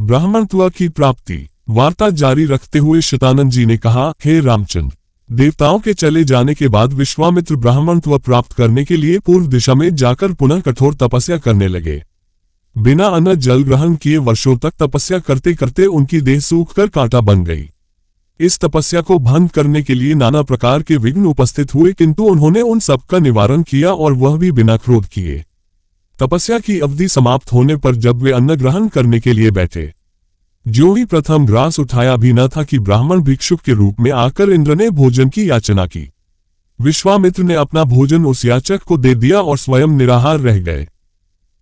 ब्राह्मणत्व की प्राप्ति। वार्ता जारी रखते हुए शतानंद जी ने कहा, हे रामचंद्र, देवताओं के चले जाने के बाद विश्वामित्र ब्राह्मणत्व प्राप्त करने के लिए पूर्व दिशा में जाकर पुनः कठोर तपस्या करने लगे। बिना अन्न जल ग्रहण किए वर्षों तक तपस्या करते करते उनकी देह सूखकर कांटा बन गई। इस तपस्या को भंग करने के लिए नाना प्रकार के विघ्न उपस्थित हुए, किंतु उन्होंने उन सब का निवारण किया और वह भी बिना क्रोध किए। तपस्या की अवधि समाप्त होने पर जब वे अन्न ग्रहण करने के लिए बैठे, जो ही प्रथम ग्रास उठाया भी न था कि ब्राह्मण भिक्षुक के रूप में आकर इंद्र ने भोजन की याचना की। विश्वामित्र ने अपना भोजन उस याचक को दे दिया और स्वयं निराहार रह गए।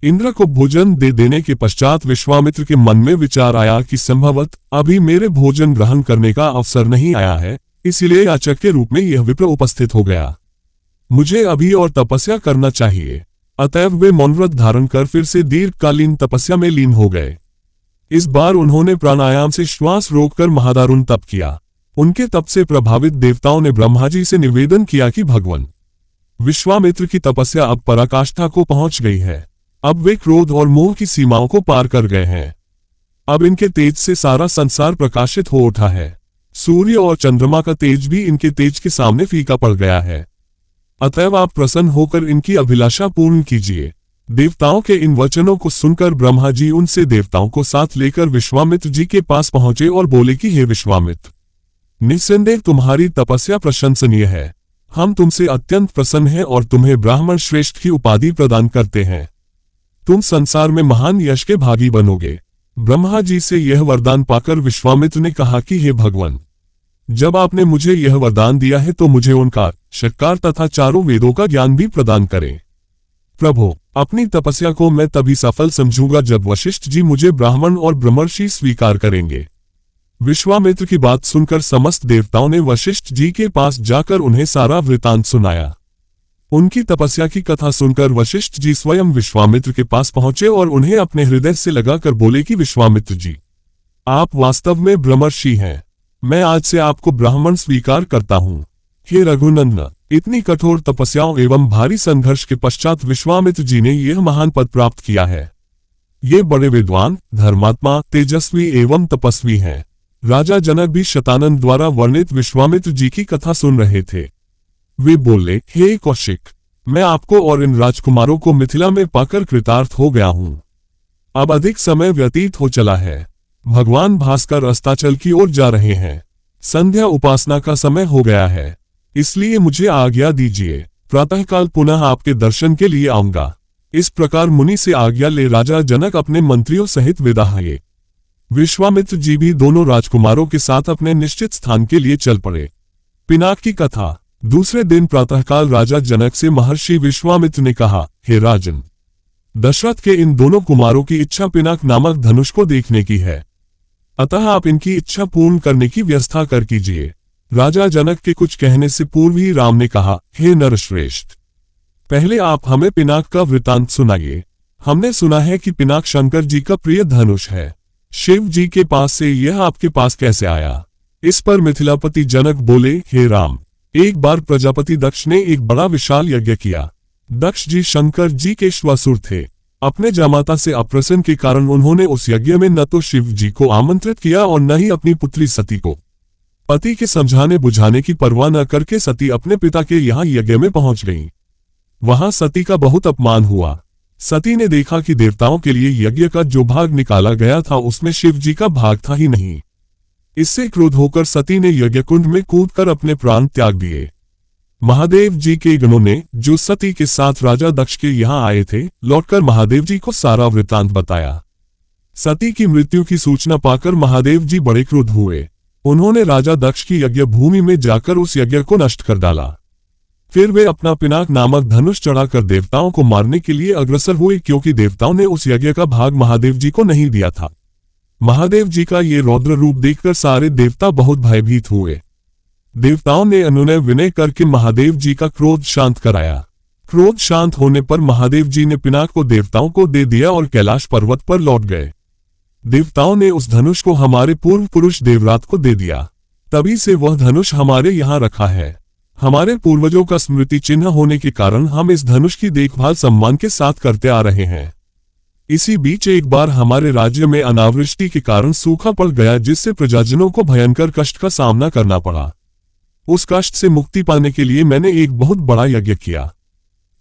इंद्र को भोजन दे देने के पश्चात विश्वामित्र के मन में विचार आया कि संभवत अभी मेरे भोजन ग्रहण करने का अवसर नहीं आया है, इसलिए याचक के रूप में यह विप्र उपस्थित हो गया। मुझे अभी और तपस्या करना चाहिए। अतएव वे मौनव्रत धारण कर फिर से दीर्घकालीन तपस्या में लीन हो गए। इस बार उन्होंने प्राणायाम से श्वास रोककर महादारुण तप किया। उनके तप से प्रभावित देवताओं ने ब्रह्मा जी से निवेदन किया कि भगवान, विश्वामित्र की तपस्या अब पराकाष्ठा को पहुंच गई है। अब वे क्रोध और मोह की सीमाओं को पार कर गए हैं। अब इनके तेज से सारा संसार प्रकाशित हो उठा है। सूर्य और चंद्रमा का तेज भी इनके तेज के सामने फीका पड़ गया है। अतएव आप प्रसन्न होकर इनकी अभिलाषा पूर्ण कीजिए। देवताओं के इन वचनों को सुनकर ब्रह्मा जी उनसे देवताओं को साथ लेकर विश्वामित्र जी के पास पहुंचे और बोले कि हे विश्वामित्र, निस्संदेह तुम्हारी तपस्या प्रशंसनीय है। हम तुमसे अत्यंत प्रसन्न हैं और तुम्हें ब्राह्मण श्रेष्ठ की उपाधि प्रदान करते हैं। तुम संसार में महान यश के भागी बनोगे। ब्रह्मा जी से यह वरदान पाकर विश्वामित्र ने कहा कि हे भगवान, जब आपने मुझे यह वरदान दिया है तो मुझे ओंकार, षट्कार तथा चारों वेदों का ज्ञान भी प्रदान करें। प्रभु, अपनी तपस्या को मैं तभी सफल समझूंगा जब वशिष्ठ जी मुझे ब्राह्मण और ब्रह्मर्षि स्वीकार करेंगे। विश्वामित्र की बात सुनकर समस्त देवताओं ने वशिष्ठ जी के पास जाकर उन्हें सारा वृतांत सुनाया। उनकी तपस्या की कथा सुनकर वशिष्ठ जी स्वयं विश्वामित्र के पास पहुंचे और उन्हें अपने हृदय से लगाकर बोले कि विश्वामित्र जी, आप वास्तव में ब्रह्मर्षि हैं। मैं आज से आपको ब्राह्मण स्वीकार करता हूं। हे रघुनंदन, इतनी कठोर तपस्याओं एवं भारी संघर्ष के पश्चात विश्वामित्र जी ने यह महान पद प्राप्त किया है। ये बड़े विद्वान, धर्मात्मा, तेजस्वी एवं तपस्वी हैं। राजा जनक भी शतानंद द्वारा वर्णित विश्वामित्र जी की कथा सुन रहे थे। वे बोले, हे कौशिक, मैं आपको और इन राजकुमारों को मिथिला में पाकर कृतार्थ हो गया हूं। अब अधिक समय व्यतीत हो चला है। भगवान भास्कर अस्ताचल की ओर जा रहे हैं। संध्या उपासना का समय हो गया है, इसलिए मुझे आज्ञा दीजिए। प्रातःकाल पुनः आपके दर्शन के लिए आऊंगा। इस प्रकार मुनि से आज्ञा ले राजा जनक अपने मंत्रियों सहित विदा हुए। विश्वामित्र जी भी दोनों राजकुमारों के साथ अपने निश्चित स्थान के लिए चल पड़े। पिनाक की कथा। दूसरे दिन प्रातःकाल राजा जनक से महर्षि विश्वामित्र ने कहा, हे राजन, दशरथ के इन दोनों कुमारों की इच्छा पिनाक नामक धनुष को देखने की है। अतः आप इनकी इच्छा पूर्ण करने की व्यवस्था कर कीजिए। राजा जनक के कुछ कहने से पूर्व ही राम ने कहा, हे नरश्रेष्ठ, पहले आप हमें पिनाक का वृतांत सुनाइए। हमने सुना है कि पिनाक शंकर जी का प्रिय धनुष है। शिव जी के पास से यह आपके पास कैसे आया? इस पर मिथिलापति जनक बोले, हे राम, एक बार प्रजापति दक्ष ने एक बड़ा विशाल यज्ञ किया। दक्ष जी शंकर जी के श्वासुर थे। अपने जामाता से अप्रसन्न के कारण उन्होंने उस यज्ञ में न तो शिव जी को आमंत्रित किया और न ही अपनी पुत्री सती को। पति के समझाने बुझाने की परवाह न करके सती अपने पिता के यहाँ यज्ञ में पहुंच गईं। वहां सती का बहुत अपमान हुआ। सती ने देखा कि देवताओं के लिए यज्ञ का जो भाग निकाला गया था उसमें शिव जी का भाग था ही नहीं। इससे क्रोध होकर सती ने यज्ञ कुंड में कूदकर अपने प्राण त्याग दिए। महादेव जी के गणों ने, जो सती के साथ राजा दक्ष के यहाँ आए थे, लौटकर महादेव जी को सारा वृतांत बताया। सती की मृत्यु की सूचना पाकर महादेव जी बड़े क्रोध हुए। उन्होंने राजा दक्ष की यज्ञ भूमि में जाकर उस यज्ञ को नष्ट कर डाला। फिर वे अपना पिनाक नामक धनुष चढ़ाकर देवताओं को मारने के लिए अग्रसर हुए, क्योंकि देवताओं ने उस यज्ञ का भाग महादेव जी को नहीं दिया था। महादेव जी का ये रौद्र रूप देखकर सारे देवता बहुत भयभीत हुए। देवताओं ने अनुनय विनय करके महादेव जी का क्रोध शांत कराया। क्रोध शांत होने पर महादेव जी ने पिनाक को देवताओं को दे दिया और कैलाश पर्वत पर लौट गए। देवताओं ने उस धनुष को हमारे पूर्व पुरुष देवरात को दे दिया। तभी से वह धनुष हमारे यहाँ रखा है। हमारे पूर्वजों का स्मृति चिन्ह होने के कारण हम इस धनुष की देखभाल सम्मान के साथ करते आ रहे हैं। इसी बीच एक बार हमारे राज्य में अनावृष्टि के कारण सूखा पड़ गया, जिससे प्रजाजनों को भयंकर कष्ट का सामना करना पड़ा। उस कष्ट से मुक्ति पाने के लिए मैंने एक बहुत बड़ा यज्ञ किया।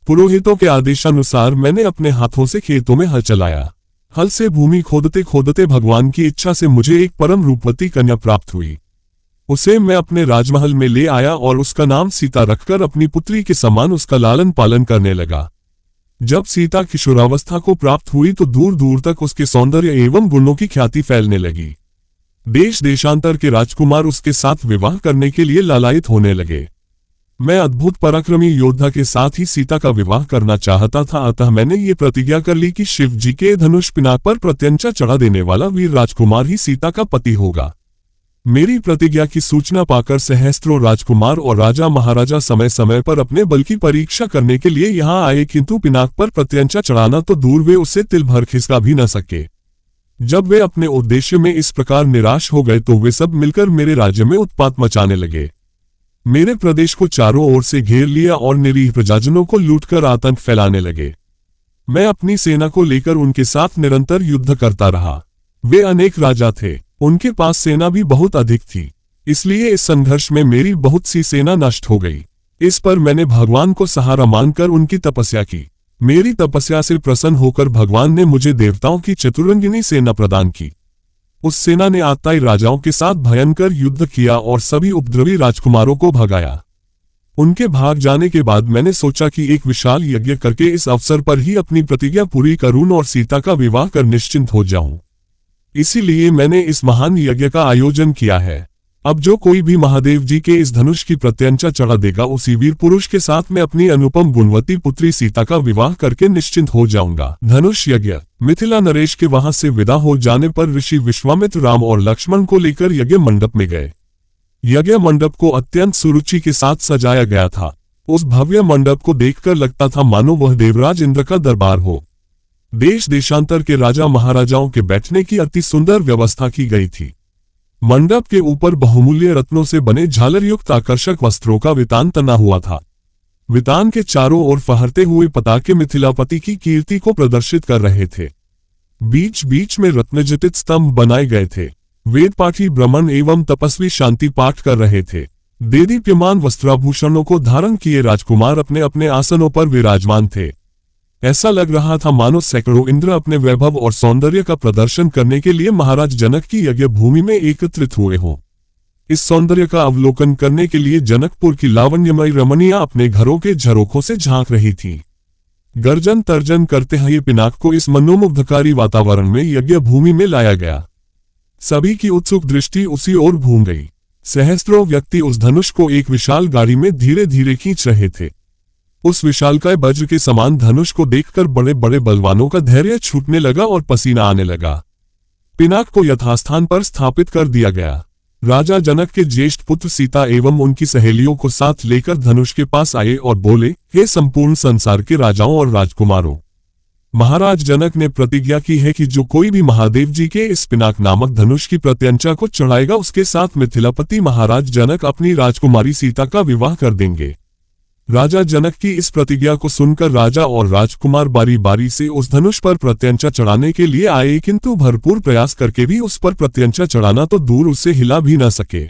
पुरोहितों के आदेशानुसार मैंने अपने हाथों से खेतों में हल चलाया। हल से भूमि खोदते खोदते भगवान की इच्छा से मुझे एक परम रूपवती कन्या प्राप्त हुई। उसे मैं अपने राजमहल में ले आया और उसका नाम सीता रखकर अपनी पुत्री के समान उसका लालन पालन करने लगा। जब सीता किशोरावस्था को प्राप्त हुई तो दूर दूर तक उसके सौंदर्य एवं गुणों की ख्याति फैलने लगी। देश देशांतर के राजकुमार उसके साथ विवाह करने के लिए लालायित होने लगे। मैं अद्भुत पराक्रमी योद्धा के साथ ही सीता का विवाह करना चाहता था, अतः मैंने ये प्रतिज्ञा कर ली कि शिव जी के धनुष पिनाक पर प्रत्यंचा चढ़ा देने वाला वीर राजकुमार ही सीता का पति होगा। मेरी प्रतिज्ञा की सूचना पाकर सहस्त्रों राजकुमार और राजा महाराजा समय समय पर अपने बल की परीक्षा करने के लिए यहाँ आए, किंतु पिनाक पर प्रत्यंचा चढ़ाना तो दूर, वे उससे तिल भर खिसका भी न सके। जब वे अपने उद्देश्य में इस प्रकार निराश हो गए तो वे सब मिलकर मेरे राज्य में उत्पात मचाने लगे। मेरे प्रदेश को चारों ओर से घेर लिया और निरीह प्रजाजनों को लूटकर आतंक फैलाने लगे। मैं अपनी सेना को लेकर उनके साथ निरंतर युद्ध करता रहा। वे अनेक राजा थे, उनके पास सेना भी बहुत अधिक थी, इसलिए इस संघर्ष में मेरी बहुत सी सेना नष्ट हो गई। इस पर मैंने भगवान को सहारा मानकर उनकी तपस्या की। मेरी तपस्या से प्रसन्न होकर भगवान ने मुझे देवताओं की चतुरंगिनी सेना प्रदान की। उस सेना ने आताई राजाओं के साथ भयंकर युद्ध किया और सभी उपद्रवी राजकुमारों को भगाया। उनके भाग जाने के बाद मैंने सोचा कि एक विशाल यज्ञ करके इस अवसर पर ही अपनी प्रतिज्ञा पूरी करूं और सीता का विवाह कर निश्चिंत हो जाऊं। इसीलिए मैंने इस महान यज्ञ का आयोजन किया है। अब जो कोई भी महादेव जी के इस धनुष की प्रत्यंचा चढ़ा देगा, उसी वीर पुरुष के साथ मैं अपनी अनुपम गुणवती पुत्री सीता का विवाह करके निश्चिंत हो जाऊंगा। धनुष यज्ञ। मिथिला नरेश के वहां से विदा हो जाने पर ऋषि विश्वामित्र राम और लक्ष्मण को लेकर यज्ञ मंडप में गए। यज्ञ मंडप को अत्यंत सुरुचि के साथ सजाया गया था। उस भव्य मंडप को देखकर लगता था मानो वह देवराज इंद्र का दरबार हो। देश देशांतर के राजा महाराजाओं के बैठने की अति सुंदर व्यवस्था की गई थी। मंडप के ऊपर बहुमूल्य रत्नों से बने झालरयुक्त आकर्षक वस्त्रों का वितान तना हुआ था। वितान के चारों ओर फहरते हुए पताके मिथिलापति की कीर्ति को प्रदर्शित कर रहे थे। बीच बीच में रत्नजटित स्तंभ बनाए गए थे। वेदपाठी ब्राह्मण एवं तपस्वी शांति पाठ कर रहे थे। देदीप्यमान वस्त्राभूषणों को धारण किए राजकुमार अपने अपने आसनों पर विराजमान थे। ऐसा लग रहा था मानो सैकड़ों इंद्र अपने वैभव और सौंदर्य का प्रदर्शन करने के लिए महाराज जनक की यज्ञ भूमि में एकत्रित हुए हों। इस सौंदर्य का अवलोकन करने के लिए जनकपुर की लावण्यमयी रमणियां अपने घरों के झरोखों से झांक रही थी। गर्जन तर्जन करते हुए पिनाक को इस मनोमुग्धकारी वातावरण में यज्ञ भूमि में लाया गया। सभी की उत्सुक दृष्टि उसी ओर घूम गई। सहस्त्रों व्यक्ति उस धनुष को एक विशाल गाड़ी में धीरे धीरे खींच रहे थे। उस विशालकाय वज्र के समान धनुष को देखकर बड़े बड़े बलवानों का धैर्य छूटने लगा और पसीना आने लगा। पिनाक को यथास्थान पर स्थापित कर दिया गया। राजा जनक के ज्येष्ठ पुत्र सीता एवं उनकी सहेलियों को साथ लेकर धनुष के पास आए और बोले, हे संपूर्ण संसार के राजाओं और राजकुमारों, महाराज जनक ने प्रतिज्ञा की है कि जो कोई भी महादेव जी के इस पिनाक नामक धनुष की प्रत्यंचा को चढ़ाएगा, उसके साथ मिथिलापति महाराज जनक अपनी राजकुमारी सीता का विवाह कर देंगे। राजा जनक की इस प्रतिज्ञा को सुनकर राजा और राजकुमार बारी बारी से उस धनुष पर प्रत्यंचा चढ़ाने के लिए आए, किंतु भरपूर प्रयास करके भी उस पर प्रत्यंचा चढ़ाना तो दूर, उससे हिला भी न सके।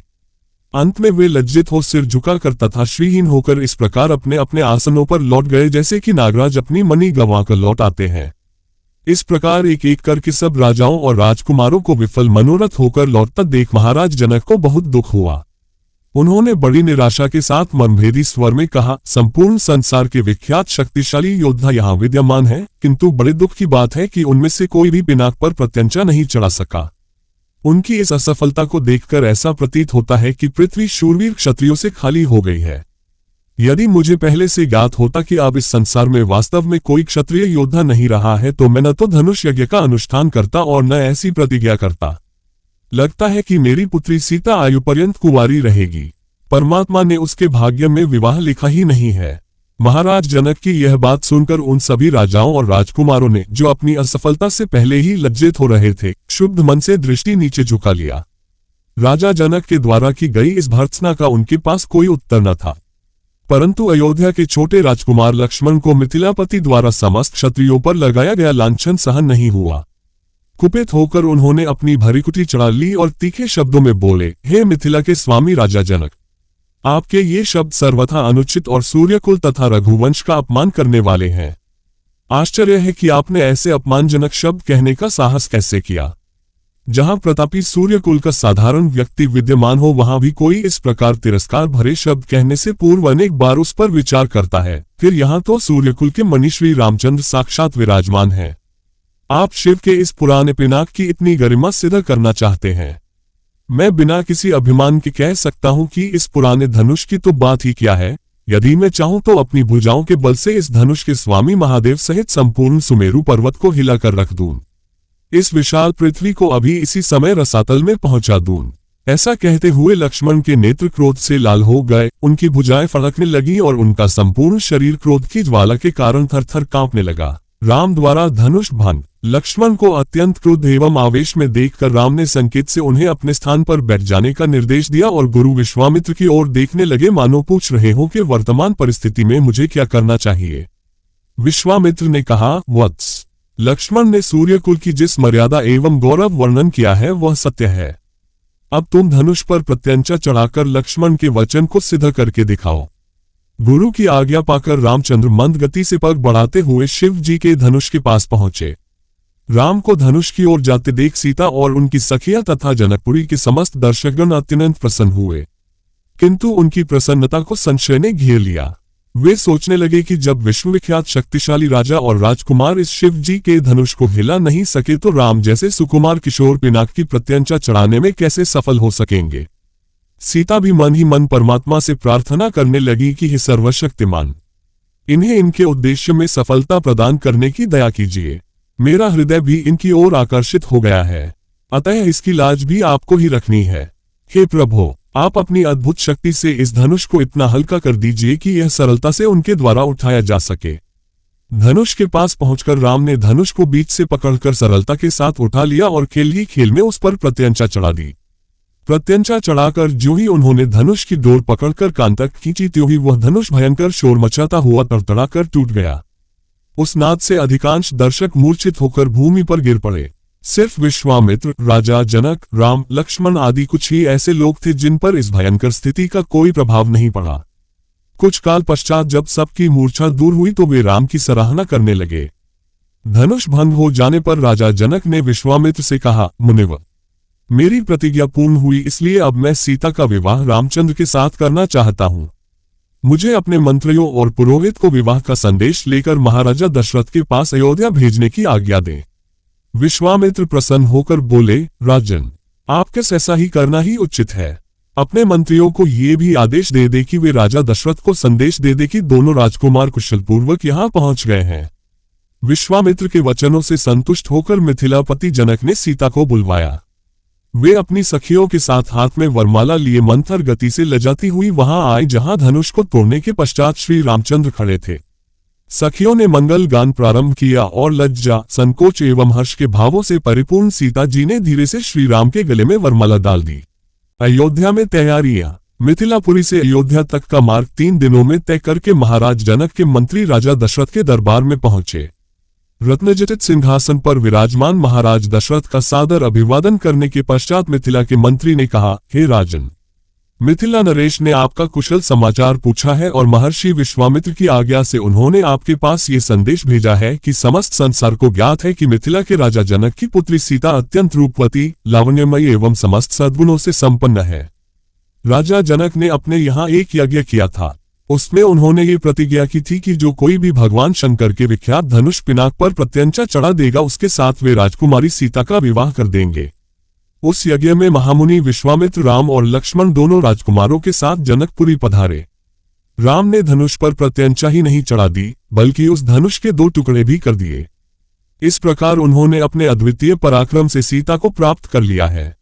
अंत में वे लज्जित हो सिर झुकाकर तथा श्रीहीन होकर इस प्रकार अपने अपने आसनों पर लौट गए जैसे कि नागराज अपनी मणि गंवाकर लौट आते हैं। इस प्रकार एक एक करके सब राजाओं और राजकुमारों को विफल मनोरथ होकर लौटता देख महाराज जनक को बहुत दुख हुआ। उन्होंने बड़ी निराशा के साथ मनभेदी स्वर में कहा, संपूर्ण संसार के विख्यात शक्तिशाली योद्धा यहाँ विद्यमान हैं, किंतु बड़े दुख की बात है कि उनमें से कोई भी पिनाक पर प्रत्यंचा नहीं चढ़ा सका। उनकी इस असफलता को देखकर ऐसा प्रतीत होता है कि पृथ्वी शूरवीर क्षत्रियों से खाली हो गई है। यदि मुझे पहले से ज्ञात होता कि अब इस संसार में वास्तव में कोई क्षत्रिय योद्धा नहीं रहा है, तो मैं न तो धनुष यज्ञ का अनुष्ठान करता और न ऐसी प्रतिज्ञा करता। लगता है कि मेरी पुत्री सीता आयु पर्यंत कुंवारी रहेगी। परमात्मा ने उसके भाग्य में विवाह लिखा ही नहीं है। महाराज जनक की यह बात सुनकर उन सभी राजाओं और राजकुमारों ने, जो अपनी असफलता से पहले ही लज्जित हो रहे थे, शुद्ध मन से दृष्टि नीचे झुका लिया। राजा जनक के द्वारा की गई इस भर्त्सना का उनके पास कोई उत्तर न था। परंतु अयोध्या के छोटे राजकुमार लक्ष्मण को मिथिलापति द्वारा समस्त क्षत्रियों पर लगाया गया लांछन सहन नहीं हुआ। कुपित होकर उन्होंने अपनी भरिकुटी चढ़ा ली और तीखे शब्दों में बोले, हे मिथिला के स्वामी राजा जनक, आपके ये शब्द सर्वथा अनुचित और सूर्यकुल तथा रघुवंश का अपमान करने वाले हैं। आश्चर्य है कि आपने ऐसे अपमानजनक शब्द कहने का साहस कैसे किया। जहां प्रतापी सूर्यकुल का साधारण व्यक्ति विद्यमान हो वहां भी कोई इस प्रकार तिरस्कार भरे शब्द कहने से पूर्व अनेक बार उस पर विचार करता है, फिर यहाँ तो सूर्यकुल के मणि श्री रामचंद्र साक्षात विराजमान हैं। आप शिव के इस पुराने पिनाक की इतनी गरिमा सिद्ध करना चाहते हैं। मैं बिना किसी अभिमान के कह सकता हूं कि इस पुराने धनुष की तो बात ही क्या है। यदि मैं चाहूं तो अपनी भुजाओं के बल से इस धनुष के स्वामी महादेव सहित संपूर्ण सुमेरु पर्वत को हिलाकर रख दूं। इस विशाल पृथ्वी को अभी इसी समय रसातल में पहुंचा दूं। ऐसा कहते हुए लक्ष्मण के नेत्र क्रोध से लाल हो गए, उनकी भुजाएं फड़कने लगी और उनका संपूर्ण शरीर क्रोध की ज्वाला के कारण थर-थर कांपने लगा। राम द्वारा धनुष भंग। लक्ष्मण को अत्यंत क्रोध एवं आवेश में देखकर राम ने संकेत से उन्हें अपने स्थान पर बैठ जाने का निर्देश दिया और गुरु विश्वामित्र की ओर देखने लगे, मानो पूछ रहे हो कि वर्तमान परिस्थिति में मुझे क्या करना चाहिए। विश्वामित्र ने कहा, वत्स, लक्ष्मण ने सूर्यकुल की जिस मर्यादा एवं गौरव वर्णन किया है वह सत्य है। अब तुम धनुष पर प्रत्यंचा चढ़ाकर लक्ष्मण के वचन को सिद्ध करके दिखाओ। गुरु की आज्ञा पाकर रामचंद्र मंद गति से पग बढ़ाते हुए शिव जी के धनुष के पास पहुंचे। राम को धनुष की ओर जाते देख सीता और उनकी सखियां तथा जनकपुरी के समस्त दर्शकगण अत्यंत प्रसन्न हुए, किंतु उनकी प्रसन्नता को संशय ने घेर लिया। वे सोचने लगे कि जब विश्वविख्यात शक्तिशाली राजा और राजकुमार इस शिव जी के धनुष को हिला नहीं सके तो राम जैसे सुकुमार किशोर पिनाक की प्रत्यंचा चढ़ाने में कैसे सफल हो सकेंगे। सीता भी मन ही मन परमात्मा से प्रार्थना करने लगी कि हे सर्वशक्तिमान, इन्हें इनके उद्देश्य में सफलता प्रदान करने की दया कीजिए। मेरा हृदय भी इनकी ओर आकर्षित हो गया है, अतः इसकी लाज भी आपको ही रखनी है। हे प्रभु, आप अपनी अद्भुत शक्ति से इस धनुष को इतना हल्का कर दीजिए कि यह सरलता से उनके द्वारा उठाया जा सके। धनुष के पास पहुंचकर राम ने धनुष को बीच से पकड़कर सरलता के साथ उठा लिया और खेल ही खेल में उस पर प्रत्यंचा चढ़ा दी। प्रत्यंचा चढ़ाकर ज्यों ही उन्होंने धनुष की डोर पकड़कर कान तक खींची त्यों ही वह धनुष भयंकर शोर मचाता हुआ तड़तड़ाकर टूट गया। उस नाद से अधिकांश दर्शक मूर्छित होकर भूमि पर गिर पड़े। सिर्फ विश्वामित्र, राजा जनक, राम, लक्ष्मण आदि कुछ ही ऐसे लोग थे जिन पर इस भयंकर स्थिति का कोई प्रभाव नहीं पड़ा। कुछ काल पश्चात जब सबकी मूर्छा दूर हुई तो वे राम की सराहना करने लगे। धनुष भंग हो जाने पर राजा जनक ने विश्वामित्र से कहा, मुनिवर, मेरी प्रतिज्ञा पूर्ण हुई, इसलिए अब मैं सीता का विवाह रामचंद्र के साथ करना चाहता हूं। मुझे अपने मंत्रियों और पुरोहित को विवाह का संदेश लेकर महाराजा दशरथ के पास अयोध्या भेजने की आज्ञा दें। विश्वामित्र प्रसन्न होकर बोले, राजन, आपके ऐसा ही करना ही उचित है। अपने मंत्रियों को ये भी आदेश दे दे कि वे राजा दशरथ को संदेश दे दे कि दोनों राजकुमार कुशलपूर्वक यहाँ पहुंच गए हैं। विश्वामित्र के वचनों से संतुष्ट होकर मिथिलापति जनक ने सीता को बुलवाया। वे अपनी सखियों के साथ हाथ में वरमाला लिए मंथर गति से लजाती हुई वहां आए जहां धनुष को तोड़ने के पश्चात श्री रामचंद्र खड़े थे। सखियों ने मंगल गान प्रारंभ किया और लज्जा, संकोच एवं हर्ष के भावों से परिपूर्ण सीता जी ने धीरे से श्री राम के गले में वरमाला डाल दी। अयोध्या में तैयारियां। मिथिलापुरी से अयोध्या तक का मार्ग 3 दिनों में तय करके महाराज जनक के मंत्री राजा दशरथ के दरबार में पहुंचे। रत्नजटित सिंहासन पर विराजमान महाराज दशरथ का सादर अभिवादन करने के पश्चात मिथिला के मंत्री ने कहा, हे राजन, मिथिला नरेश ने आपका कुशल समाचार पूछा है और महर्षि विश्वामित्र की आज्ञा से उन्होंने आपके पास ये संदेश भेजा है कि समस्त संसार को ज्ञात है कि मिथिला के राजा जनक की पुत्री सीता अत्यंत रूपवती, लावण्यमयी एवं समस्त सद्गुणों से संपन्न है। राजा जनक ने अपने यहाँ एक यज्ञ किया था। उसमें उन्होंने ये प्रतिज्ञा की थी कि जो कोई भी भगवान शंकर के विख्यात धनुष पिनाक पर प्रत्यंचा चढ़ा देगा उसके साथ वे राजकुमारी सीता का विवाह कर देंगे। उस यज्ञ में महामुनि विश्वामित्र, राम और लक्ष्मण दोनों राजकुमारों के साथ जनकपुरी पधारे। राम ने धनुष पर प्रत्यंचा ही नहीं चढ़ा दी बल्कि उस धनुष के 2 टुकड़े भी कर दिए। इस प्रकार उन्होंने अपने अद्वितीय पराक्रम से सीता को प्राप्त कर लिया है।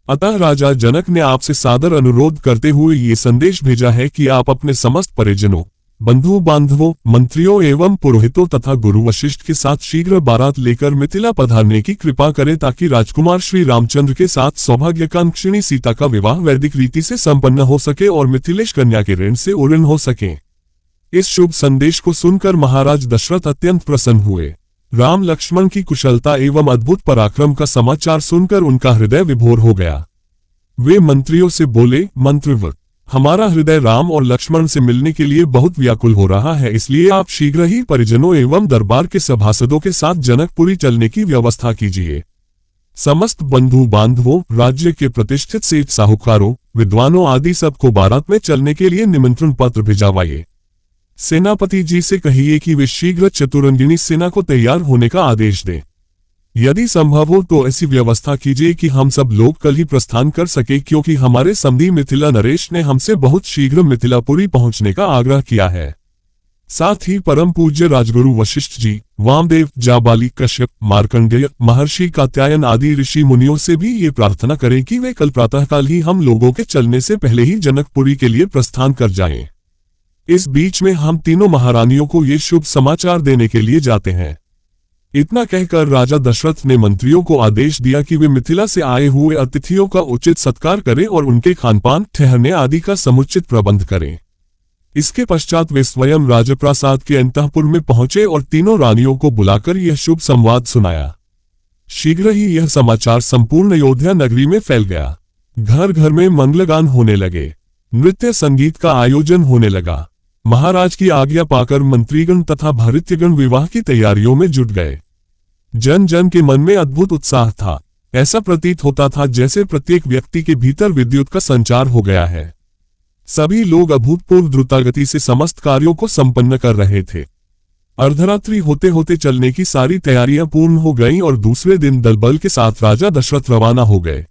अतः राजा जनक ने आपसे सादर अनुरोध करते हुए ये संदेश भेजा है कि आप अपने समस्त परिजनों, बंधु बांधवों, मंत्रियों एवं पुरोहितों तथा गुरु वशिष्ठ के साथ शीघ्र बारात लेकर मिथिला पधारने की कृपा करें ताकि राजकुमार श्री रामचंद्र के साथ सौभाग्यकांक्षिणी सीता का विवाह वैदिक रीति से संपन्न हो सके और मिथिलेश कन्या के ऋण से उड़न हो सके। इस शुभ संदेश को सुनकर महाराज दशरथ अत्यंत प्रसन्न हुए। राम लक्ष्मण की कुशलता एवं अद्भुत पराक्रम का समाचार सुनकर उनका हृदय विभोर हो गया। वे मंत्रियों से बोले, मंत्रिवर, हमारा हृदय राम और लक्ष्मण से मिलने के लिए बहुत व्याकुल हो रहा है, इसलिए आप शीघ्र ही परिजनों एवं दरबार के सभासदों के साथ जनकपुरी चलने की व्यवस्था कीजिए। समस्त बंधु बांधवों, राज्य के प्रतिष्ठित सेठ साहूकारों, विद्वानों आदि सबको बारात में चलने के लिए निमंत्रण पत्र भिजवाइए। सेनापति जी से कहिए कि वे शीघ्र चतुरंगिनी सेना को तैयार होने का आदेश दें। यदि संभव हो तो ऐसी व्यवस्था कीजिए कि हम सब लोग कल ही प्रस्थान कर सके, क्योंकि हमारे समधी मिथिला नरेश ने हमसे बहुत शीघ्र मिथिलापुरी पहुंचने का आग्रह किया है। साथ ही परम पूज्य राजगुरु वशिष्ठ जी, वामदेव, जाबाली, कश्यप, मार्कंडेय, महर्षि कात्यायन आदि ऋषि मुनियों से भी ये प्रार्थना करें कि वे कल प्रातःकाल ही हम लोगों के चलने से पहले ही जनकपुरी के लिए प्रस्थान कर जाएं। इस बीच में हम तीनों महारानियों को ये शुभ समाचार देने के लिए जाते हैं। इतना कहकर राजा दशरथ ने मंत्रियों को आदेश दिया कि वे मिथिला से आए हुए अतिथियों का उचित सत्कार करें और उनके खानपान, ठहरने आदि का समुचित प्रबंध करें। इसके पश्चात वे स्वयं राजप्रासाद के अंतःपुर में पहुंचे और तीनों रानियों को बुलाकर यह शुभ संवाद सुनाया। शीघ्र ही यह समाचार संपूर्ण अयोध्या नगरी में फैल गया। घर घर में मंगलगान होने लगे, नृत्य संगीत का आयोजन होने लगा। महाराज की आज्ञा पाकर मंत्रीगण तथा भृत्यगण विवाह की तैयारियों में जुट गए। जन जन के मन में अद्भुत उत्साह था। ऐसा प्रतीत होता था जैसे प्रत्येक व्यक्ति के भीतर विद्युत का संचार हो गया है। सभी लोग अभूतपूर्व द्रुतगति से समस्त कार्यों को संपन्न कर रहे थे। अर्धरात्रि होते होते चलने की सारी तैयारियां पूर्ण हो गईं और दूसरे दिन दलबल के साथ राजा दशरथ रवाना हो गए।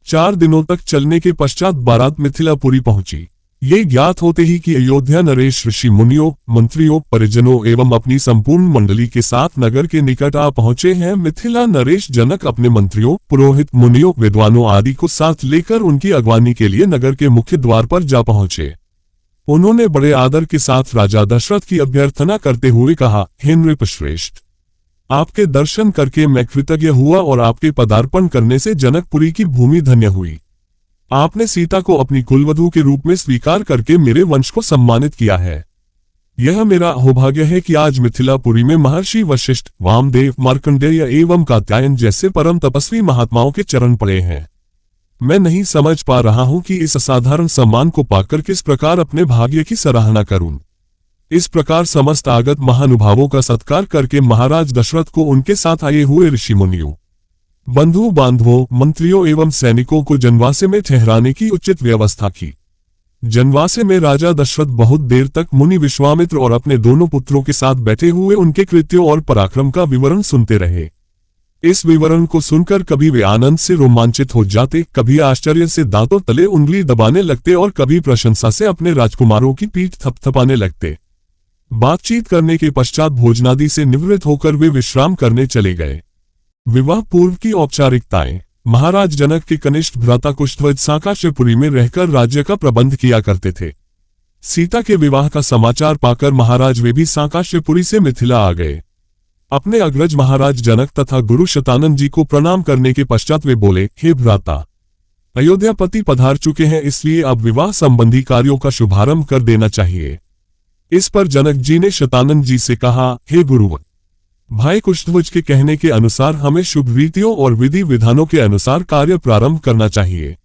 4 दिनों तक चलने के पश्चात बारात मिथिलापुरी पहुंची। ये ज्ञात होते ही कि अयोध्या नरेश ऋषि मुनियों, मंत्रियों, परिजनों एवं अपनी संपूर्ण मंडली के साथ नगर के निकट आ पहुंचे हैं। मिथिला नरेश जनक अपने मंत्रियों, पुरोहित, मुनियों, विद्वानों आदि को साथ लेकर उनकी अगवानी के लिए नगर के मुख्य द्वार पर जा पहुंचे। उन्होंने बड़े आदर के साथ राजा दशरथ की अभ्यर्थना करते हुए कहा, हे नृपश्रेष्ठ, आपके दर्शन करके मैं कृतज्ञ हुआ और आपके पदार्पण करने से जनकपुरी की भूमि धन्य हुई। आपने सीता को अपनी कुलवधू के रूप में स्वीकार करके मेरे वंश को सम्मानित किया है। यह मेरा सौभाग्य है कि आज मिथिलापुरी में महर्षि वशिष्ठ, वामदेव, मार्कंडेय एवं कात्यायन जैसे परम तपस्वी महात्माओं के चरण पड़े हैं। मैं नहीं समझ पा रहा हूं कि इस असाधारण सम्मान को पाकर किस प्रकार अपने भाग्य की सराहना करूं। इस प्रकार समस्त आगत महानुभावों का सत्कार करके महाराज दशरथ को उनके साथ आए हुए ऋषि मुनियों, बंधु बांधवों, मंत्रियों एवं सैनिकों को जनवासे में ठहराने की उचित व्यवस्था की। जनवासे में राजा दशरथ बहुत देर तक मुनि विश्वामित्र और अपने दोनों पुत्रों के साथ बैठे हुए उनके कृत्यों और पराक्रम का विवरण सुनते रहे। इस विवरण को सुनकर कभी वे आनंद से रोमांचित हो जाते, कभी आश्चर्य से दांतों तले उंगली दबाने लगते और कभी प्रशंसा से अपने राजकुमारों की पीठ थपथपाने लगते। बातचीत करने के पश्चात भोजनादि से निवृत्त होकर वे विश्राम करने चले गए। विवाह पूर्व की औपचारिकताएं। महाराज जनक के कनिष्ठ भ्राता कुशध्वज सांकाश्यपुरी में रहकर राज्य का प्रबंध किया करते थे। सीता के विवाह का समाचार पाकर महाराज वे भी सांकाश्यपुरी से मिथिला आ गए। अपने अग्रज महाराज जनक तथा गुरु शतानंद जी को प्रणाम करने के पश्चात वे बोले, हे भ्राता, अयोध्यापति पधार चुके हैं, इसलिए अब विवाह संबंधी कार्यों का शुभारंभ कर देना चाहिए। इस पर जनक जी ने शतानंद जी से कहा, हे गुरुवर, भाई कुशध्वज के कहने के अनुसार हमें शुभ रीतियों और विधि विधानों के अनुसार कार्य प्रारंभ करना चाहिए।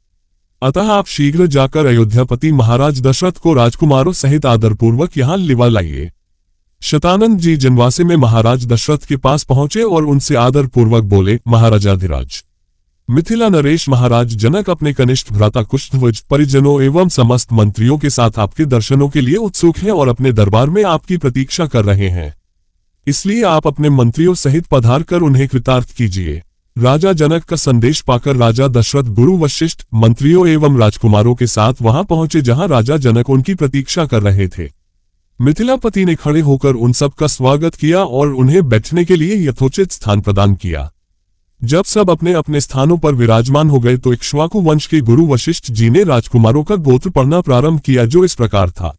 अतः आप शीघ्र जाकर अयोध्यापति महाराज दशरथ को राजकुमारों सहित आदरपूर्वक यहाँ लिवा लाइए। शतानंद जी जनवासे में महाराज दशरथ के पास पहुंचे और उनसे आदरपूर्वक बोले, महाराजाधिराज, मिथिला नरेश महाराज जनक अपने कनिष्ठ भ्राता कुशध्वज, परिजनों एवं समस्त मंत्रियों के साथ आपके दर्शनों के लिए उत्सुक हैं और अपने दरबार में आपकी प्रतीक्षा कर रहे हैं। इसलिए आप अपने मंत्रियों सहित पधार कर उन्हें कृतार्थ कीजिए। राजा जनक का संदेश पाकर राजा दशरथ गुरु वशिष्ठ, मंत्रियों एवं राजकुमारों के साथ वहां पहुंचे जहां राजा जनक उनकी प्रतीक्षा कर रहे थे। मिथिलापति ने खड़े होकर उन सब का स्वागत किया और उन्हें बैठने के लिए यथोचित स्थान प्रदान किया। जब सब अपने अपने स्थानों पर विराजमान हो गए तो इक्ष्वाकु वंश के गुरु वशिष्ठ जी ने राजकुमारों का गोत्र पढ़ना प्रारंभ किया, जो इस प्रकार था।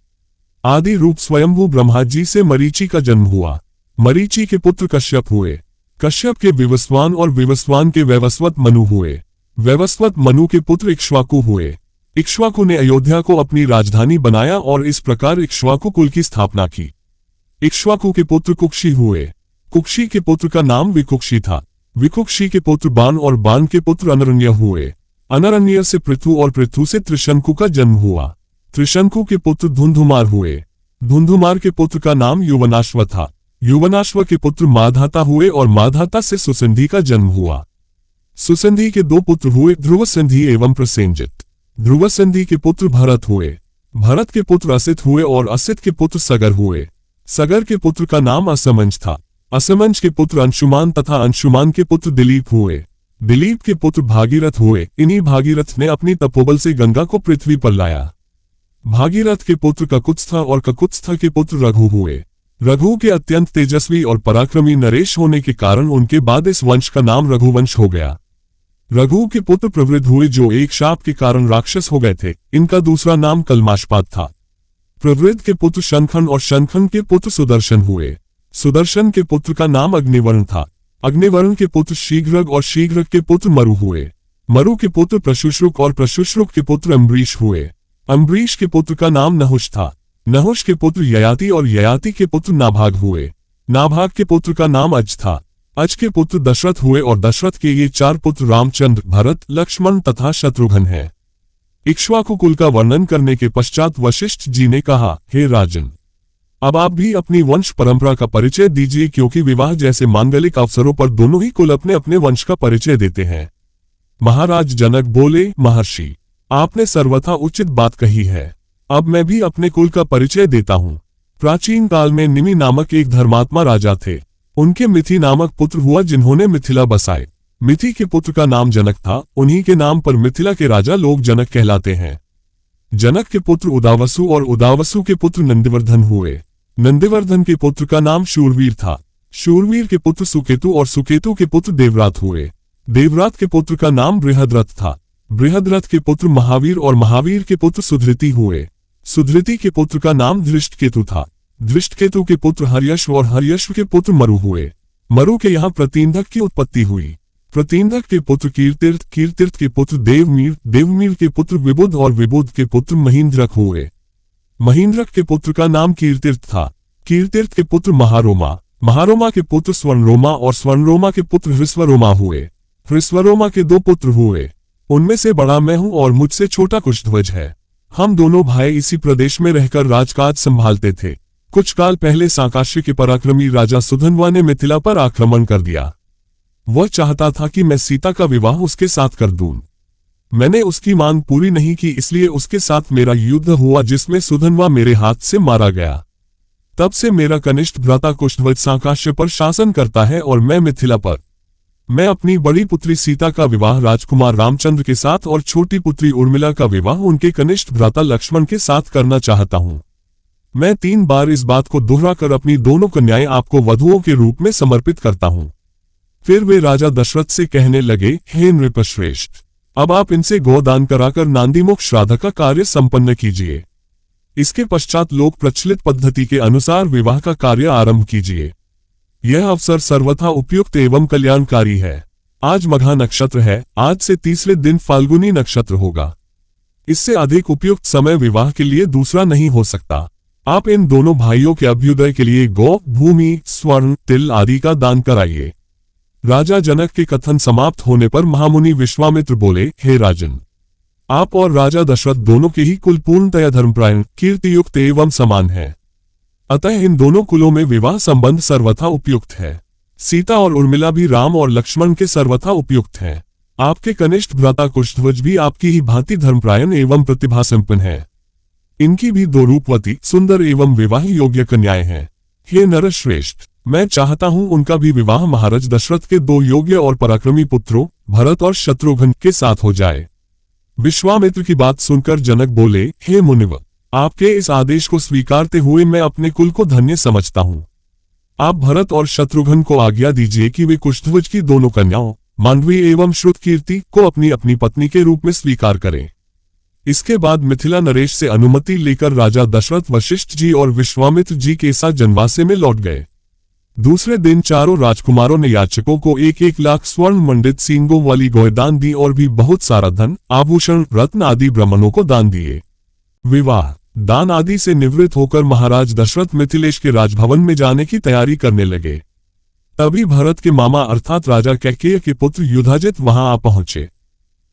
आदि रूप स्वयंभू ब्रह्मा जी से मरीचि का जन्म हुआ। मरीचि के पुत्र कश्यप हुए। कश्यप के विवस्वान और विवस्वान के वैवस्वत मनु हुए। वैवस्वत मनु के पुत्र इक्ष्वाकु हुए। इक्ष्वाकु ने अयोध्या को अपनी राजधानी बनाया और इस प्रकार इक्ष्वाकु कुल की स्थापना की। इक्ष्वाकु के पुत्र कुक्षी हुए। कुक्षी के पुत्र का नाम विकुक्षी था। विकुक्षी के पुत्र बाण और बाण के पुत्र अनरण्य हुए। अनरण्य से पृथु और पृथु से त्रिशंकु का जन्म हुआ। त्रिशंकु के पुत्र धुंधुमार हुए। धुंधुमार के पुत्र का नाम युवनाश्व था। युवनाश्व के पुत्र माधाता हुए और माधाता से सुसंधि का जन्म हुआ। सुसंधि के दो पुत्र हुए, ध्रुवसंधि एवं प्रसेनजित। ध्रुवसंधि के पुत्र भरत हुए। भरत के पुत्र असित हुए और असित के पुत्र सगर हुए। सगर के पुत्र का नाम असमंज था। असमंज के पुत्र अंशुमान तथा अंशुमान के पुत्र दिलीप हुए। दिलीप के पुत्र भागीरथ हुए। इन्हीं भागीरथ ने अपनी तपोबल से गंगा को पृथ्वी पर लाया। भागीरथ के पुत्र ककुत्स्थ और ककुत्स्थ के पुत्र रघु हुए। रघु के अत्यंत तेजस्वी और पराक्रमी नरेश होने के कारण उनके बाद इस वंश का नाम रघुवंश हो गया। रघु के पुत्र प्रवृद्ध हुए जो एक शाप के कारण राक्षस हो गए थे। इनका दूसरा नाम कलमाशपाद था। प्रवृद्ध के पुत्र शंखन और शंखन के पुत्र सुदर्शन हुए। सुदर्शन के पुत्र का नाम अग्निवर्ण था। अग्निवर्ण के पुत्र शीघ्रग और शीघ्रग के पुत्र मरु हुए। मरु के पुत्र प्रशुश्रुक और प्रशुश्रुक के पुत्र अम्बरीश हुए। अम्बरीश के पुत्र का नाम नहुष था। नहुष के पुत्र ययाति और ययाति के पुत्र नाभाग हुए। नाभाग के पुत्र का नाम अज था। अज के पुत्र दशरथ हुए और दशरथ के ये 4 पुत्र रामचंद्र, भरत, लक्ष्मण तथा शत्रुघ्न हैं। इक्ष्वाकु कुल का वर्णन करने के पश्चात वशिष्ठ जी ने कहा, हे राजन, अब आप भी अपनी वंश परंपरा का परिचय दीजिए, क्योंकि विवाह जैसे मांगलिक अवसरों पर दोनों ही कुल अपने अपने वंश का परिचय देते हैं। महाराज जनक बोले, महर्षि, आपने सर्वथा उचित बात कही है। अब मैं भी अपने कुल का परिचय देता हूँ। प्राचीन काल में निमि नामक एक धर्मात्मा राजा थे। उनके मिथि नामक पुत्र हुआ जिन्होंने मिथिला बसाए। मिथि के पुत्र का नाम जनक था। उन्हीं के नाम पर मिथिला के राजा लोग जनक कहलाते हैं। जनक के पुत्र उदावसु और उदावसु के पुत्र नंदिवर्धन हुए। नंदिवर्धन के पुत्र का नाम शूरवीर था। शूरवीर के पुत्र सुकेतु और सुकेतु के पुत्र देवरात हुए। देवरात के पुत्र का नाम बृहद्रथ था। बृहद्रथ के पुत्र महावीर और महावीर के पुत्र सुधृति हुए। सुधृति के पुत्र का नाम धृष्टकेतु था। धृष्टकेतु के पुत्र हर्यश्व और हर्यश्व के पुत्र मरु हुए। मरु के यहाँ प्रतींधक की उत्पत्ति हुई। प्रतींधक के पुत्र कीर्तिर्थ, कीर्तिर्थ के पुत्र देवमीर, देवमीर के पुत्र विबुध और विबुध के पुत्र महींद्रक हुए। महींद्रक के पुत्र का नाम कीर्तिर्थ था। कीर्तिर्थ के पुत्र महारोमा, महारोमा के पुत्र स्वर्णरोमा और स्वर्णरोमा के पुत्र हृस्वरोमा हुए। हृस्वरोमा के 2 पुत्र हुए। उनमें से बड़ा मैं हूं और मुझसे छोटा कुशध्वज है। हम दोनों भाई इसी प्रदेश में रहकर राजकाज संभालते थे। कुछ काल पहले सांकाश्य के पराक्रमी राजा सुधन्वा ने मिथिला पर आक्रमण कर दिया। वह चाहता था कि मैं सीता का विवाह उसके साथ कर दूं। मैंने उसकी मांग पूरी नहीं की, इसलिए उसके साथ मेरा युद्ध हुआ जिसमें सुधन्वा मेरे हाथ से मारा गया। तब से मेरा कनिष्ठ भ्राता कुशध्वज सांकाश्य पर शासन करता है और मैं मिथिला पर। मैं अपनी बड़ी पुत्री सीता का विवाह राजकुमार रामचंद्र के साथ और छोटी पुत्री उर्मिला का विवाह उनके कनिष्ठ भ्राता लक्ष्मण के साथ करना चाहता हूं। मैं 3 बार इस बात को दोहराकर अपनी दोनों कन्याएं आपको वधुओं के रूप में समर्पित करता हूं। फिर वे राजा दशरथ से कहने लगे, हे नृपश्रेष्ठ, अब आप इनसे गोदान कराकर नांदीमुख श्राद्ध का कार्य संपन्न कीजिए। इसके पश्चात लोक प्रचलित पद्धति के अनुसार विवाह का कार्य आरंभ कीजिए। यह अवसर सर्वथा उपयुक्त एवं कल्याणकारी है। आज मघा नक्षत्र है। आज से तीसरे दिन फाल्गुनी नक्षत्र होगा। इससे अधिक उपयुक्त समय विवाह के लिए दूसरा नहीं हो सकता। आप इन दोनों भाइयों के अभ्युदय के लिए गौ, भूमि, स्वर्ण, तिल आदि का दान कराइए। राजा जनक के कथन समाप्त होने पर महामुनि विश्वामित्र बोले, हे राजन, आप और राजा दशरथ दोनों के ही कुल पूर्णतया धर्मपरायण, कीर्तियुक्त एवं समान है। अतः इन दोनों कुलों में विवाह संबंध सर्वथा उपयुक्त है। सीता और उर्मिला भी राम और लक्ष्मण के सर्वथा उपयुक्त हैं। आपके कनिष्ठ भ्राता कुशध्वज भी आपकी ही भांति धर्मपरायण एवं प्रतिभा संपन्न है। इनकी भी 2 रूपवती, सुंदर एवं विवाह योग्य कन्याएं हैं। हे नरश्रेष्ठ, मैं चाहता हूं उनका भी विवाह महाराज दशरथ के 2 योग्य और पराक्रमी पुत्रों भरत और शत्रुघ्न के साथ हो जाए। विश्वामित्र की बात सुनकर जनक बोले, हे मुनिव, आपके इस आदेश को स्वीकारते हुए मैं अपने कुल को धन्य समझता हूं। आप भरत और शत्रुघ्न को आज्ञा दीजिए कि वे कुशध्वज की दोनों कन्याओं मांडवी एवं श्रुतकीर्ति को अपनी अपनी पत्नी के रूप में स्वीकार करें। इसके बाद मिथिला नरेश से अनुमति लेकर राजा दशरथ वशिष्ठ जी और विश्वामित्र जी के साथ जनवासे में लौट गए। दूसरे दिन चारों राजकुमारों ने याचकों को 1-1 लाख स्वर्ण मंडित सींगों वाली गोयदान दी और भी बहुत सारा धन, आभूषण, रत्न आदि ब्राह्मणों को दान दिए। विवाह दान आदि से निवृत्त होकर महाराज दशरथ मिथिलेश के राजभवन में जाने की तैयारी करने लगे। तभी भरत के मामा अर्थात राजा कैकेय के पुत्र युधाजित वहां आ पहुंचे।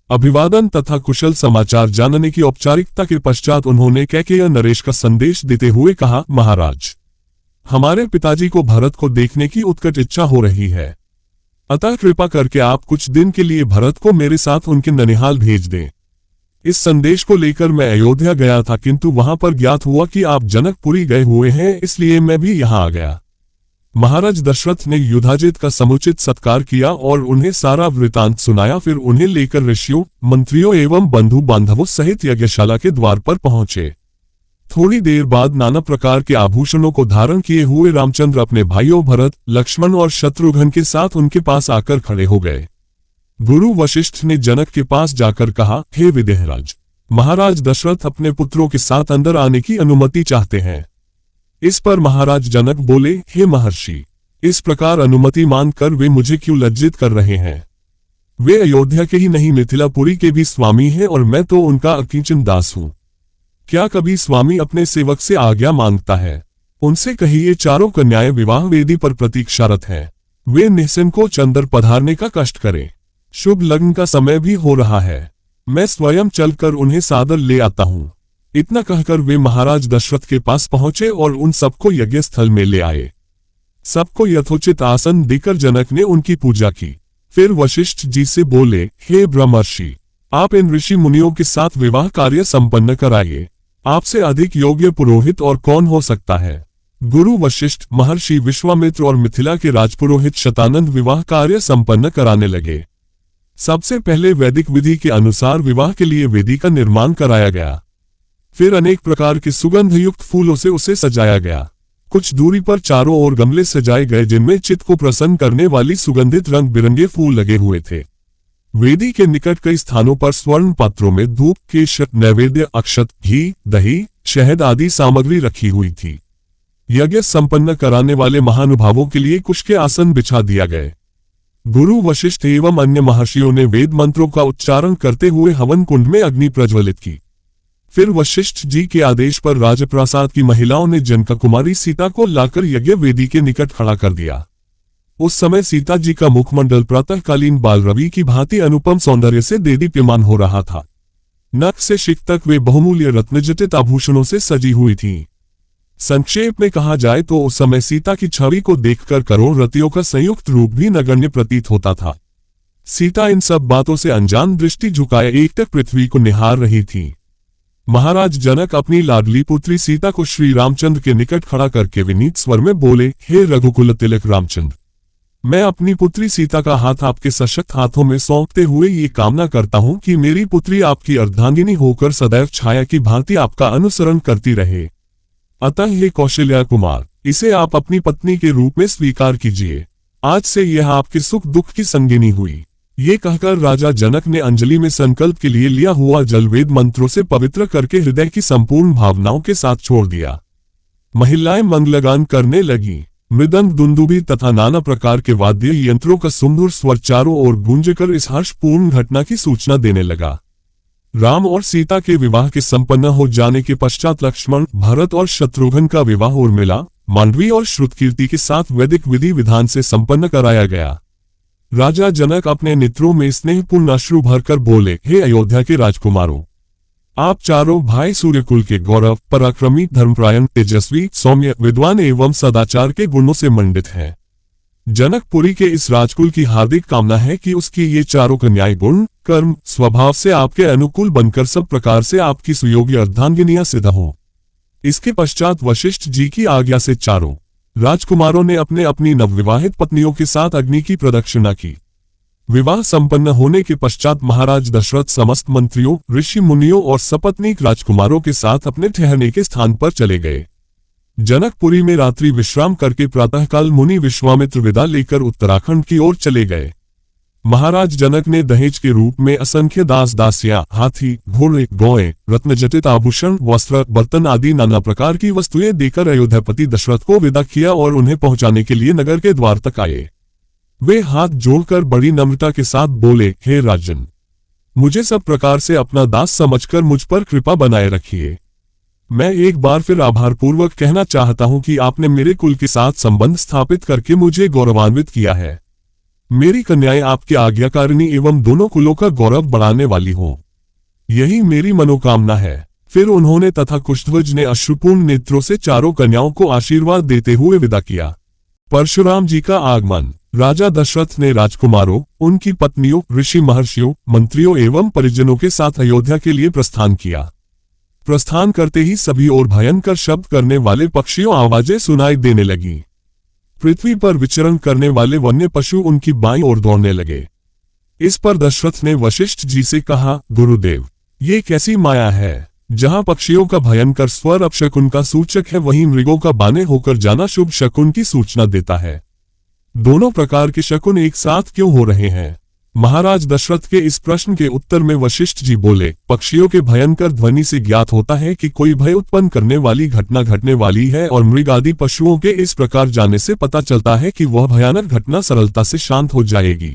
अभिवादन तथा कुशल समाचार जानने की औपचारिकता के पश्चात उन्होंने कैकेय नरेश का संदेश देते हुए कहा, महाराज, हमारे पिताजी को भरत को देखने की उत्कट इच्छा हो रही है, अतः कृपा करके आप कुछ दिन के लिए भरत को मेरे साथ उनके ननिहाल भेज दें। इस संदेश को लेकर मैं अयोध्या गया था, किंतु वहां पर ज्ञात हुआ कि आप जनकपुरी गए हुए हैं, इसलिए मैं भी यहां आ गया। महाराज दशरथ ने युधाजित का समुचित सत्कार किया और उन्हें सारा वृतांत सुनाया। फिर उन्हें लेकर ऋषियों, मंत्रियों एवं बंधु बांधवों सहित यज्ञशाला के द्वार पर पहुंचे। थोड़ी देर बाद नाना प्रकार के आभूषणों को धारण किए हुए रामचंद्र अपने भाइयों भरत, लक्ष्मण और शत्रुघ्न के साथ उनके पास आकर खड़े हो गए। गुरु वशिष्ठ ने जनक के पास जाकर कहा, हे विदेहराज, महाराज दशरथ अपने पुत्रों के साथ अंदर आने की अनुमति चाहते हैं। इस पर महाराज जनक बोले, हे महर्षि, इस प्रकार अनुमति मांगकर वे मुझे क्यों लज्जित कर रहे हैं? वे अयोध्या के ही नहीं मिथिलापुरी के भी स्वामी हैं और मैं तो उनका अकिंचन दास हूं। क्या कभी स्वामी अपने सेवक से आज्ञा मांगता है? उनसे कहिए चारों कन्याएं विवाह वेदी पर प्रतीक्षारत हैं। वे निःसंकोच अंदर पधारने का कष्ट करें। शुभ लग्न का समय भी हो रहा है। मैं स्वयं चलकर उन्हें सादर ले आता हूं। इतना कहकर वे महाराज दशरथ के पास पहुंचे और उन सबको यज्ञ स्थल में ले आए। सबको यथोचित आसन देकर जनक ने उनकी पूजा की। फिर वशिष्ठ जी से बोले, हे ब्रह्मर्षि, आप इन ऋषि मुनियों के साथ विवाह कार्य संपन्न कराइए। आपसे अधिक योग्य पुरोहित और कौन हो सकता है? गुरु वशिष्ठ, महर्षि विश्वामित्र और मिथिला के राजपुरोहित शतानंद विवाह कार्य संपन्न कराने लगे। सबसे पहले वैदिक विधि के अनुसार विवाह के लिए वेदी का निर्माण कराया गया। फिर अनेक प्रकार के सुगंध युक्त फूलों से उसे सजाया गया। कुछ दूरी पर चारों ओर गमले सजाए गए जिनमें चित्त को प्रसन्न करने वाली सुगंधित रंग बिरंगे फूल लगे हुए थे। वेदी के निकट कई स्थानों पर स्वर्ण पात्रों में धूप, केशर, नैवेद्य, अक्षत, घी, दही, शहद आदि सामग्री रखी हुई थी। यज्ञ संपन्न कराने वाले महानुभावों के लिए कुश के आसन बिछा दिया गए। गुरु वशिष्ठ एवं अन्य महर्षियों ने वेद मंत्रों का उच्चारण करते हुए हवन कुंड में अग्नि प्रज्वलित की। फिर वशिष्ठ जी के आदेश पर राजप्रासाद की महिलाओं ने जनक कुमारी सीता को लाकर यज्ञ वेदी के निकट खड़ा कर दिया। उस समय सीता जी का मुखमंडल प्रातःकालीन बालरवि की भांति अनुपम सौंदर्य से देदीप्यमान हो रहा था। नख से शिख तक वे बहुमूल्य रत्नजटित आभूषणों से सजी हुई थीं। संक्षेप में कहा जाए तो उस समय सीता की छवि को देखकर करोड़ रतियों का संयुक्त रूप भी नगण्य प्रतीत होता था। सीता इन सब बातों से अनजान दृष्टि झुकाए एकटक पृथ्वी को निहार रही थी। महाराज जनक अपनी लाडली पुत्री सीता को श्री रामचंद्र के निकट खड़ा करके विनीत स्वर में बोले, हे रघुकुल तिलक रामचंद्र, मैं अपनी पुत्री सीता का हाथ आपके सशक्त हाथों में सौंपते हुए ये कामना करता हूं कि मेरी पुत्री आपकी अर्धांगिनी होकर सदैव छाया की भांति आपका अनुसरण करती रहे। अतः हे कौशल्या कुमार, इसे आप अपनी पत्नी के रूप में स्वीकार कीजिए। आज से यह आपके सुख दुख की संगिनी हुई। ये कहकर राजा जनक ने अंजलि में संकल्प के लिए लिया हुआ जल वेद मंत्रों से पवित्र करके हृदय की संपूर्ण भावनाओं के साथ छोड़ दिया। महिलाएं मंगलगान करने लगी। मृदंग, दुंदुभी तथा नाना प्रकार के वाद्य यंत्रों का सुमधुर स्वर चारों ओर गूंजकर इस हर्षपूर्ण घटना की सूचना देने लगा। राम और सीता के विवाह के संपन्न हो जाने के पश्चात लक्ष्मण, भरत और शत्रुघ्न का विवाह उर्मिला, मांडवी और श्रुतकीर्ति के साथ वैदिक विधि विधान से संपन्न कराया गया। राजा जनक अपने नेत्रों में स्नेहपूर्ण अश्रु भरकर बोले, हे अयोध्या के राजकुमारों, आप चारों भाई सूर्यकुल के गौरव, पराक्रमी, धर्मपरायण, तेजस्वी, सौम्य, विद्वान एवं सदाचार के गुणों से मंडित हैं। जनकपुरी के इस राजकुल की हार्दिक कामना है कि उसकी ये चारों कन्याएं गुण, कर्म, स्वभाव से आपके अनुकूल बनकर सब प्रकार से आपकी सुयोग्य अर्धांगिनियां सिद्ध हों। इसके पश्चात वशिष्ठ जी की आज्ञा से चारों राजकुमारों ने अपने अपनी नवविवाहित पत्नियों के साथ अग्नि की प्रदक्षिणा की। विवाह संपन्न होने के पश्चात महाराज दशरथ समस्त मंत्रियों, ऋषि मुनियों और सपत्नीक राजकुमारों के साथ अपने ठहरने के स्थान पर चले गए। जनकपुरी में रात्रि विश्राम करके प्रातःकाल मुनि विश्वामित्र विदा लेकर उत्तराखंड की ओर चले गए। महाराज जनक ने दहेज के रूप में असंख्य दास दासियां, हाथी, घोड़े, गौएं, रत्नजटित आभूषण, वस्त्र, बर्तन आदि नाना प्रकार की वस्तुएं देकर अयोध्यापति दशरथ को विदा किया और उन्हें पहुंचाने के लिए नगर के द्वार तक आए। वे हाथ जोड़कर बड़ी नम्रता के साथ बोले, हे राजन, मुझे सब प्रकार से अपना दास समझकर मुझ पर कृपा बनाए रखिए। मैं एक बार फिर आभारपूर्वक कहना चाहता हूं कि आपने मेरे कुल के साथ संबंध स्थापित करके मुझे गौरवान्वित किया है। मेरी कन्याएं आपकी आज्ञाकारिणी एवं दोनों कुलों का गौरव बढ़ाने वाली हों, यही मेरी मनोकामना है। फिर उन्होंने तथा कुशध्वज ने अश्रुपूर्ण नेत्रों से चारों कन्याओं को आशीर्वाद देते हुए विदा किया। परशुराम जी का आगमन। राजा दशरथ ने राजकुमारों, उनकी पत्नियों, ऋषि महर्षियों, मंत्रियों एवं परिजनों के साथ अयोध्या के लिए प्रस्थान किया। प्रस्थान करते ही सभी ओर भयंकर शब्द करने वाले पक्षियों आवाजें सुनाई देने लगी। पृथ्वी पर विचरण करने वाले वन्य पशु उनकी बाईं ओर दौड़ने लगे। इस पर दशरथ ने वशिष्ठ जी से कहा, गुरुदेव, ये कैसी माया है? जहां पक्षियों का भयंकर स्वर अपशकुन का सूचक है, वहीं मृगों का बाने होकर जाना शुभ शकुन की सूचना देता है। दोनों प्रकार के शकुन एक साथ क्यों हो रहे हैं? महाराज दशरथ के इस प्रश्न के उत्तर में वशिष्ठ जी बोले, पक्षियों के भयंकर ध्वनि से ज्ञात होता है कि कोई भय उत्पन्न करने वाली घटना घटने वाली है, और मृग आदि पशुओं के इस प्रकार जाने से पता चलता है कि वह भयानक घटना सरलता से शांत हो जाएगी।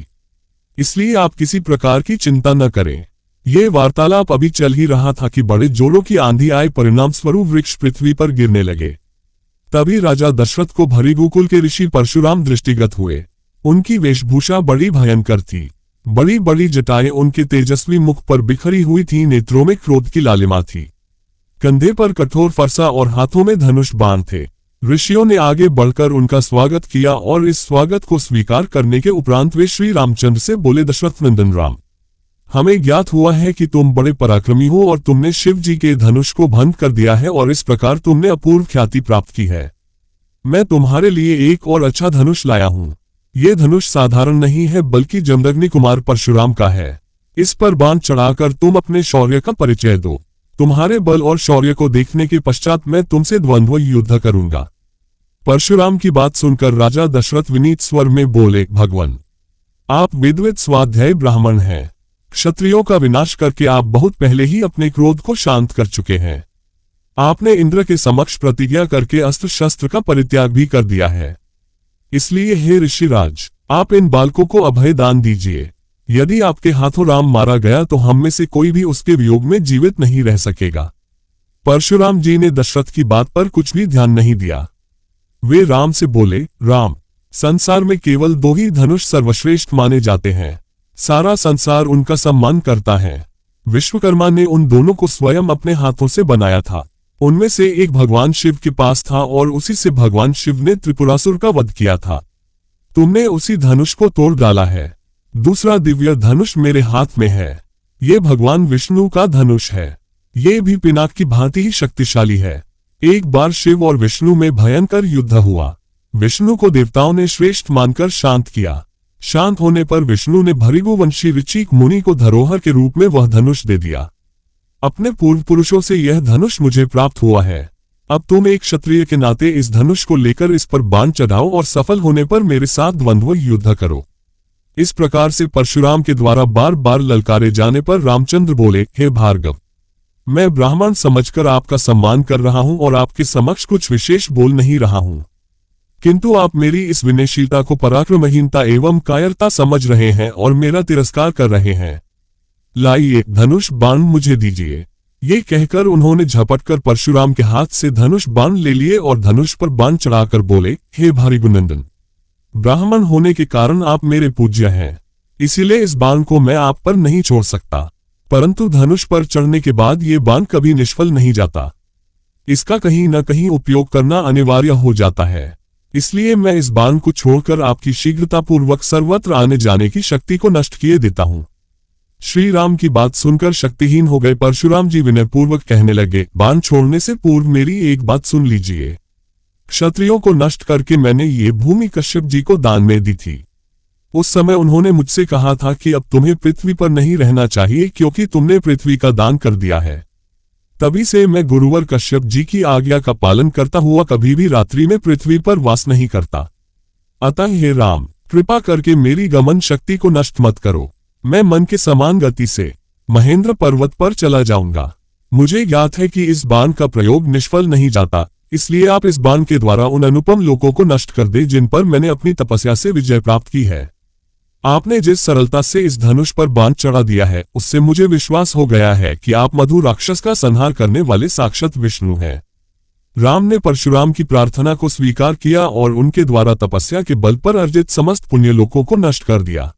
इसलिए आप किसी प्रकार की चिंता न करें। ये वार्तालाप अभी चल ही रहा था कि बड़े जोरों की आंधी आए, परिणाम स्वरूप वृक्ष पृथ्वी पर गिरने लगे। तभी राजा दशरथ को भृगुकुल के ऋषि परशुराम दृष्टिगत हुए। उनकी वेशभूषा बड़ी भयंकर थी। बड़ी बड़ी जटाएं उनके तेजस्वी मुख पर बिखरी हुई थी, नेत्रों में क्रोध की लालिमा थी। कंधे पर कठोर फरसा और हाथों में धनुष बाण थे। ऋषियों ने आगे बढ़कर उनका स्वागत किया और इस स्वागत को स्वीकार करने के उपरांत वे श्री रामचंद्र से बोले, दशरथ नंदन राम, हमें ज्ञात हुआ है कि तुम बड़े पराक्रमी हो और तुमने शिव जी के धनुष को भंग कर दिया है और इस प्रकार तुमने अपूर्व ख्याति प्राप्त की है। मैं तुम्हारे लिए एक और अच्छा धनुष लाया हूं। ये धनुष साधारण नहीं है, बल्कि जमदग्नि कुमार परशुराम का है। इस पर बाण चढ़ाकर तुम अपने शौर्य का परिचय दो। तुम्हारे बल और शौर्य को देखने के पश्चात मैं तुमसे द्वंद्व युद्ध करूंगा। परशुराम की बात सुनकर राजा दशरथ विनीत स्वर में बोले, भगवान, आप विद्वत स्वाध्यायी ब्राह्मण हैं। क्षत्रियों का विनाश करके आप बहुत पहले ही अपने क्रोध को शांत कर चुके हैं। आपने इंद्र के समक्ष प्रतिज्ञा करके अस्त्र शस्त्र का परित्याग भी कर दिया है। इसलिए हे ऋषिराज, आप इन बालकों को अभय दान दीजिए। यदि आपके हाथों राम मारा गया तो हम में से कोई भी उसके वियोग में जीवित नहीं रह सकेगा। परशुराम जी ने दशरथ की बात पर कुछ भी ध्यान नहीं दिया। वे राम से बोले, राम, संसार में केवल दो ही धनुष सर्वश्रेष्ठ माने जाते हैं। सारा संसार उनका सम्मान करता है। विश्वकर्मा ने उन दोनों को स्वयं अपने हाथों से बनाया था। उनमें से एक भगवान शिव के पास था और उसी से भगवान शिव ने त्रिपुरासुर का वध किया था। तुमने उसी धनुष को तोड़ डाला है। दूसरा दिव्य धनुष मेरे हाथ में है। ये भगवान विष्णु का धनुष है। ये भी पिनाक की भांति ही शक्तिशाली है। एक बार शिव और विष्णु में भयंकर युद्ध हुआ। विष्णु को देवताओं ने श्रेष्ठ मानकर शांत किया। शांत होने पर विष्णु ने भृगुवंशी ऋचिक मुनि को धरोहर के रूप में वह धनुष दे दिया। अपने पूर्व पुरुषों से यह धनुष मुझे प्राप्त हुआ है। अब तुम एक क्षत्रिय के नाते इस धनुष को लेकर इस पर बाण चढ़ाओ और सफल होने पर मेरे साथ द्वंद्व युद्ध करो। इस प्रकार से परशुराम के द्वारा बार बार ललकारे जाने पर रामचंद्र बोले, हे भार्गव, मैं ब्राह्मण समझकर आपका सम्मान कर रहा हूं और आपके समक्ष कुछ विशेष बोल नहीं रहा हूं, किंतु आप मेरी इस विनयशीलता को पराक्रमहीनता एवं कायरता समझ रहे हैं और मेरा तिरस्कार कर रहे हैं। लाइए, धनुष बाण मुझे दीजिए। ये कहकर उन्होंने झपटकर परशुराम के हाथ से धनुष बाण ले लिए और धनुष पर बाण चढ़ाकर बोले, हे भृगुनंदन, ब्राह्मण होने के कारण आप मेरे पूज्य हैं, इसीलिए इस बाण को मैं आप पर नहीं छोड़ सकता। परंतु धनुष पर चढ़ने के बाद ये बाण कभी निष्फल नहीं जाता। इसका कहीं न कहीं उपयोग करना अनिवार्य हो जाता है। इसलिए मैं इस बाण को छोड़कर आपकी शीघ्रतापूर्वक सर्वत्र आने जाने की शक्ति को नष्ट किए देता हूं। श्री राम की बात सुनकर शक्तिहीन हो गए परशुराम जी विनयपूर्वक कहने लगे, बाण छोड़ने से पूर्व मेरी एक बात सुन लीजिए। क्षत्रियों को नष्ट करके मैंने ये भूमि कश्यप जी को दान में दी थी। उस समय उन्होंने मुझसे कहा था कि अब तुम्हें पृथ्वी पर नहीं रहना चाहिए क्योंकि तुमने पृथ्वी का दान कर दिया है। तभी से मैं गुरुवर कश्यप जी की आज्ञा का पालन करता हुआ कभी भी रात्रि में पृथ्वी पर वास नहीं करता। अतः हे राम, कृपा करके मेरी गमन शक्ति को नष्ट मत करो। मैं मन के समान गति से महेंद्र पर्वत पर चला जाऊंगा। मुझे ज्ञात है कि इस बाण का प्रयोग निष्फल नहीं जाता, इसलिए आप इस बाण के द्वारा उन अनुपम लोगों को नष्ट कर दे जिन पर मैंने अपनी तपस्या से विजय प्राप्त की है। आपने जिस सरलता से इस धनुष पर बाण चढ़ा दिया है, उससे मुझे विश्वास हो गया है कि आप मधु राक्षस का संहार करने वाले साक्षात विष्णु हैं। राम ने परशुराम की प्रार्थना को स्वीकार किया और उनके द्वारा तपस्या के बल पर अर्जित समस्त पुण्य लोकों को नष्ट कर दिया।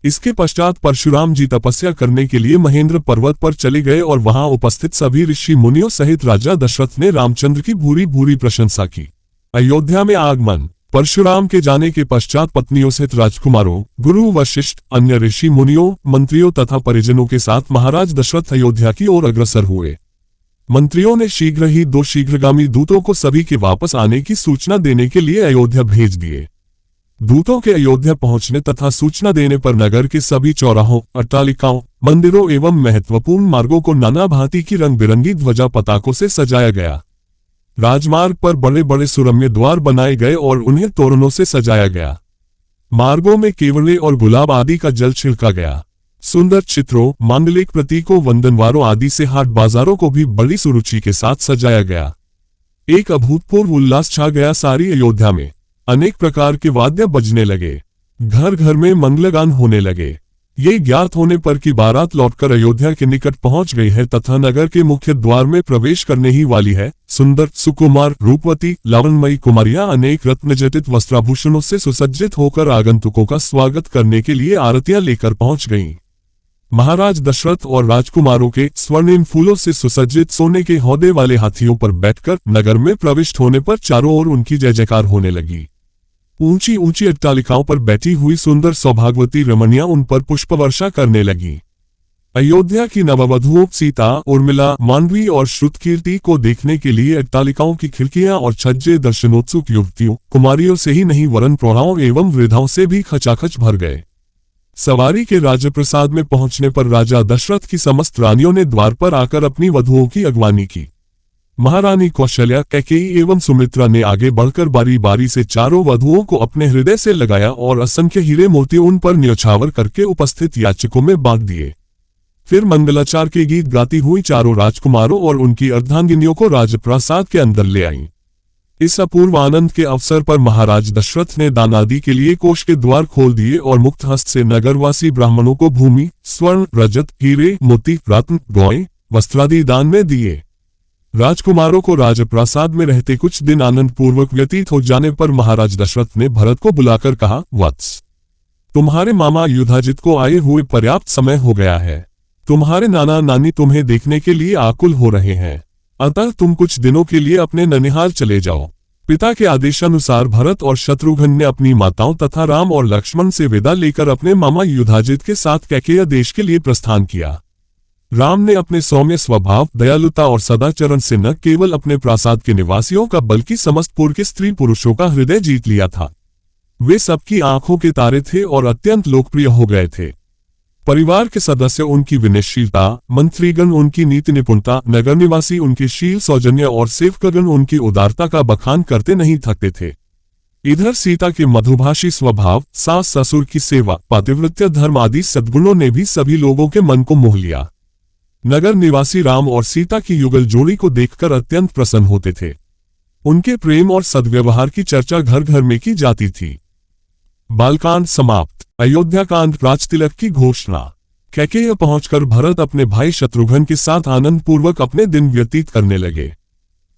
इसके पश्चात परशुराम जी तपस्या करने के लिए महेंद्र पर्वत पर चले गए और वहां उपस्थित सभी ऋषि मुनियों सहित राजा दशरथ ने रामचंद्र की भूरी भूरी प्रशंसा की। अयोध्या में आगमन। परशुराम के जाने के पश्चात पत्नियों सहित राजकुमारों, गुरु वशिष्ठ, अन्य ऋषि मुनियों, मंत्रियों तथा परिजनों के साथ महाराज दशरथ अयोध्या की ओर अग्रसर हुए। मंत्रियों ने शीघ्र ही 2 शीघ्रगामी दूतों को सभी के वापस आने की सूचना देने के लिए अयोध्या भेज दिए। दूतों के अयोध्या पहुंचने तथा सूचना देने पर नगर के सभी चौराहों, अट्टालिकाओं, मंदिरों एवं महत्वपूर्ण मार्गों को नाना भांति की रंग बिरंगी ध्वजा पताकों से सजाया गया। राजमार्ग पर बड़े बड़े सुरम्य द्वार बनाए गए और उन्हें तोरणों से सजाया गया। मार्गों में केवड़े और गुलाब आदि का जल छिड़का गया। सुंदर चित्रों, मांगलिक प्रतीकों, वंदनवारों आदि से हाट बाजारों को भी बड़ी सुरुचि के साथ सजाया गया। एक अभूतपूर्व उल्लास छा गया सारी अयोध्या में। अनेक प्रकार के वाद्य बजने लगे। घर घर में मंगलगान होने लगे। ये ज्ञात होने पर कि बारात लौटकर अयोध्या के निकट पहुंच गई है तथा नगर के मुख्य द्वार में प्रवेश करने ही वाली है, सुंदर, सुकुमार, रूपवती, लावण्यमयी कुमारियां अनेक रत्नजटित वस्त्राभूषणों से सुसज्जित होकर आगंतुकों का स्वागत करने के लिए आरतियां लेकर पहुंच गईं। महाराज दशरथ और राजकुमारों के स्वर्णिम फूलों से सुसज्जित सोने के हौदे वाले हाथियों पर बैठकर नगर में प्रविष्ट होने पर चारों ओर उनकी जय जयकार होने लगी। ऊंची ऊंची अट्टालिकाओं पर बैठी हुई सुंदर सौभाग्यवती रमणियां उन पर पुष्प वर्षा करने लगी। अयोध्या की नववधुओं सीता, उर्मिला, मांडवी और श्रुतकीर्ति को देखने के लिए अट्टालिकाओं की खिड़कियां और छज्जे दर्शनोत्सुक युवतियों, कुमारियों से ही नहीं वरन प्रौढ़ाओं एवं वृद्धाओं से भी खचाखच भर गए। सवारी के राजप्रसाद में पहुंचने पर राजा दशरथ की समस्त रानियों ने द्वार पर आकर अपनी वधुओं की अगवानी की। महारानी कौशल्या, कैकेयी एवं सुमित्रा ने आगे बढ़कर बारी बारी से चारों वधुओं को अपने हृदय से लगाया और असंख्य हीरे मोती उन पर न्योछावर करके उपस्थित याचकों में बांट दिए। फिर मंगलाचार के गीत गाती हुई चारों राजकुमारों और उनकी अर्धांगिनियों को राजप्रासाद के अंदर ले आईं। इस अपूर्व आनंद के अवसर पर महाराज दशरथ ने दान आदि के लिए कोष के द्वार खोल दिए और मुक्त हस्त से नगरवासी ब्राह्मणों को भूमि, स्वर्ण, रजत, हीरे, मोती, रत्न, गौएं, वस्त्रादि दान में दिए। राजकुमारों को राजप्रासाद में रहते कुछ दिन आनंद पूर्वक व्यतीत हो जाने पर महाराज दशरथ ने भरत को बुलाकर कहा, वत्स, तुम्हारे मामा युधाजित को आए हुए पर्याप्त समय हो गया है। तुम्हारे नाना नानी तुम्हें देखने के लिए आकुल हो रहे हैं, अतः तुम कुछ दिनों के लिए अपने ननिहाल चले जाओ। पिता के आदेशानुसार भरत और शत्रुघ्न ने अपनी माताओं तथा राम और लक्ष्मण से विदा लेकर अपने मामा युधाजित के साथ कैकेय देश के लिए प्रस्थान किया। राम ने अपने सौम्य स्वभाव, दयालुता और सदाचरण से न केवल अपने प्रासाद के निवासियों का बल्कि समस्त पुर के स्त्री पुरुषों का हृदय जीत लिया था। वे सबकी आंखों के तारे थे और अत्यंत लोकप्रिय हो गए थे। परिवार के सदस्य उनकी विनयशीलता, मंत्रीगण उनकी नीति निपुणता, नगर निवासी उनके शील सौजन्य और सेवकगण उनकी उदारता का बखान करते नहीं थकते थे। इधर सीता के मधुभाषी स्वभाव, सास ससुर की सेवा, पातिव्रत्य धर्म आदि सद्गुणों ने भी सभी लोगों के मन को मोह लिया। नगर निवासी राम और सीता की युगल जोड़ी को देखकर अत्यंत प्रसन्न होते थे। उनके प्रेम और सद्व्यवहार की चर्चा घर घर में की जाती थी। बालकांड समाप्त। अयोध्या कांड। राजतिलक की घोषणा। कैकेय पहुंचकर भरत अपने भाई शत्रुघ्न के साथ आनंद पूर्वक अपने दिन व्यतीत करने लगे।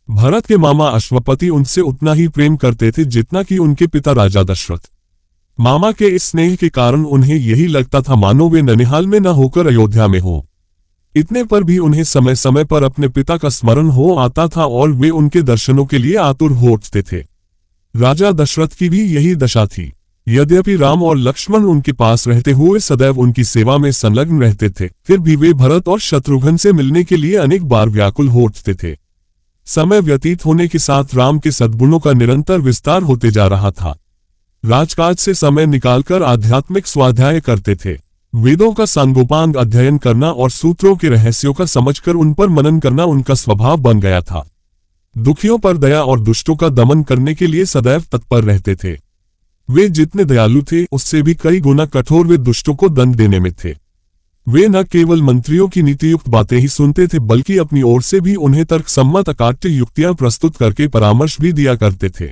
भरत के मामा अश्वपति उनसे उतना ही प्रेम करते थे जितना कि उनके पिता राजा दशरथ। मामा के इस स्नेह के कारण उन्हें यही लगता था मानो वे ननिहाल में न होकर अयोध्या में हो। इतने पर भी उन्हें समय समय पर अपने पिता का स्मरण हो आता था और वे उनके दर्शनों के लिए आतुर हो उठते थे। राजा दशरथ की भी यही दशा थी। यद्यपि राम और लक्ष्मण उनके पास रहते हुए सदैव उनकी सेवा में संलग्न रहते थे, फिर भी वे भरत और शत्रुघ्न से मिलने के लिए अनेक बार व्याकुल हो उठते थे। समय व्यतीत होने के साथ राम के सद्गुणों का निरंतर विस्तार होते जा रहा था। राजकाज से समय निकालकर आध्यात्मिक स्वाध्याय करते थे। वेदों का सांगोपांग अध्ययन करना और सूत्रों के रहस्यों का समझकर उन पर मनन करना उनका स्वभाव बन गया था। दुखियों पर दया और दुष्टों का दमन करने के लिए सदैव तत्पर रहते थे। वे जितने दयालु थे उससे भी कई गुना कठोर वे दुष्टों को दंड देने में थे। वे न केवल मंत्रियों की नीतियुक्त बातें ही सुनते थे बल्कि अपनी ओर से भी उन्हें तर्कसम्मत अकाट्य युक्तियां प्रस्तुत करके परामर्श भी दिया करते थे।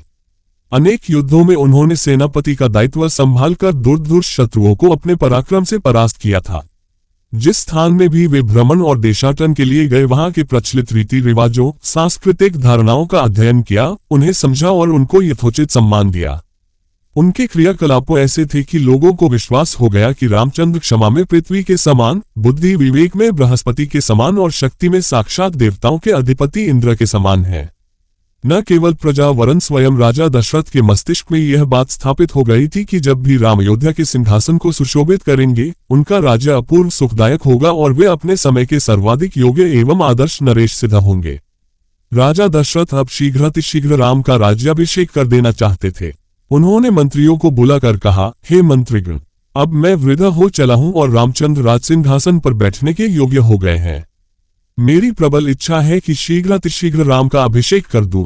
अनेक युद्धों में उन्होंने सेनापति का दायित्व संभालकर दूर शत्रुओं को अपने पराक्रम से परास्त किया था। जिस स्थान में भी वे भ्रमण और देशाटन के लिए गए वहां के प्रचलित रीति रिवाजों, सांस्कृतिक धारणाओं का अध्ययन किया, उन्हें समझा और उनको यथोचित सम्मान दिया। उनके क्रियाकलापों ऐसे थे कि लोगों को विश्वास हो गया कि रामचंद्र क्षमा में पृथ्वी के समान, बुद्धि विवेक में बृहस्पति के समान और शक्ति में साक्षात देवताओं के अधिपति इंद्र के समान है। न केवल प्रजा वरन स्वयं राजा दशरथ के मस्तिष्क में यह बात स्थापित हो गई थी कि जब भी राम अयोध्या के सिंहासन को सुशोभित करेंगे, उनका राज्य अपूर्व सुखदायक होगा और वे अपने समय के सर्वाधिक योग्य एवं आदर्श नरेश सिद्ध होंगे। राजा दशरथ अब शीघ्र राम का राज्याभिषेक कर देना चाहते थे। उन्होंने मंत्रियों को बुलाकर कहा, हे मंत्रीगण, अब मैं वृद्ध हो चला हूं और रामचंद्र राज सिंहासन पर बैठने के योग्य हो गए हैं। मेरी प्रबल इच्छा है कि शीघ्र राम का अभिषेक कर दूं।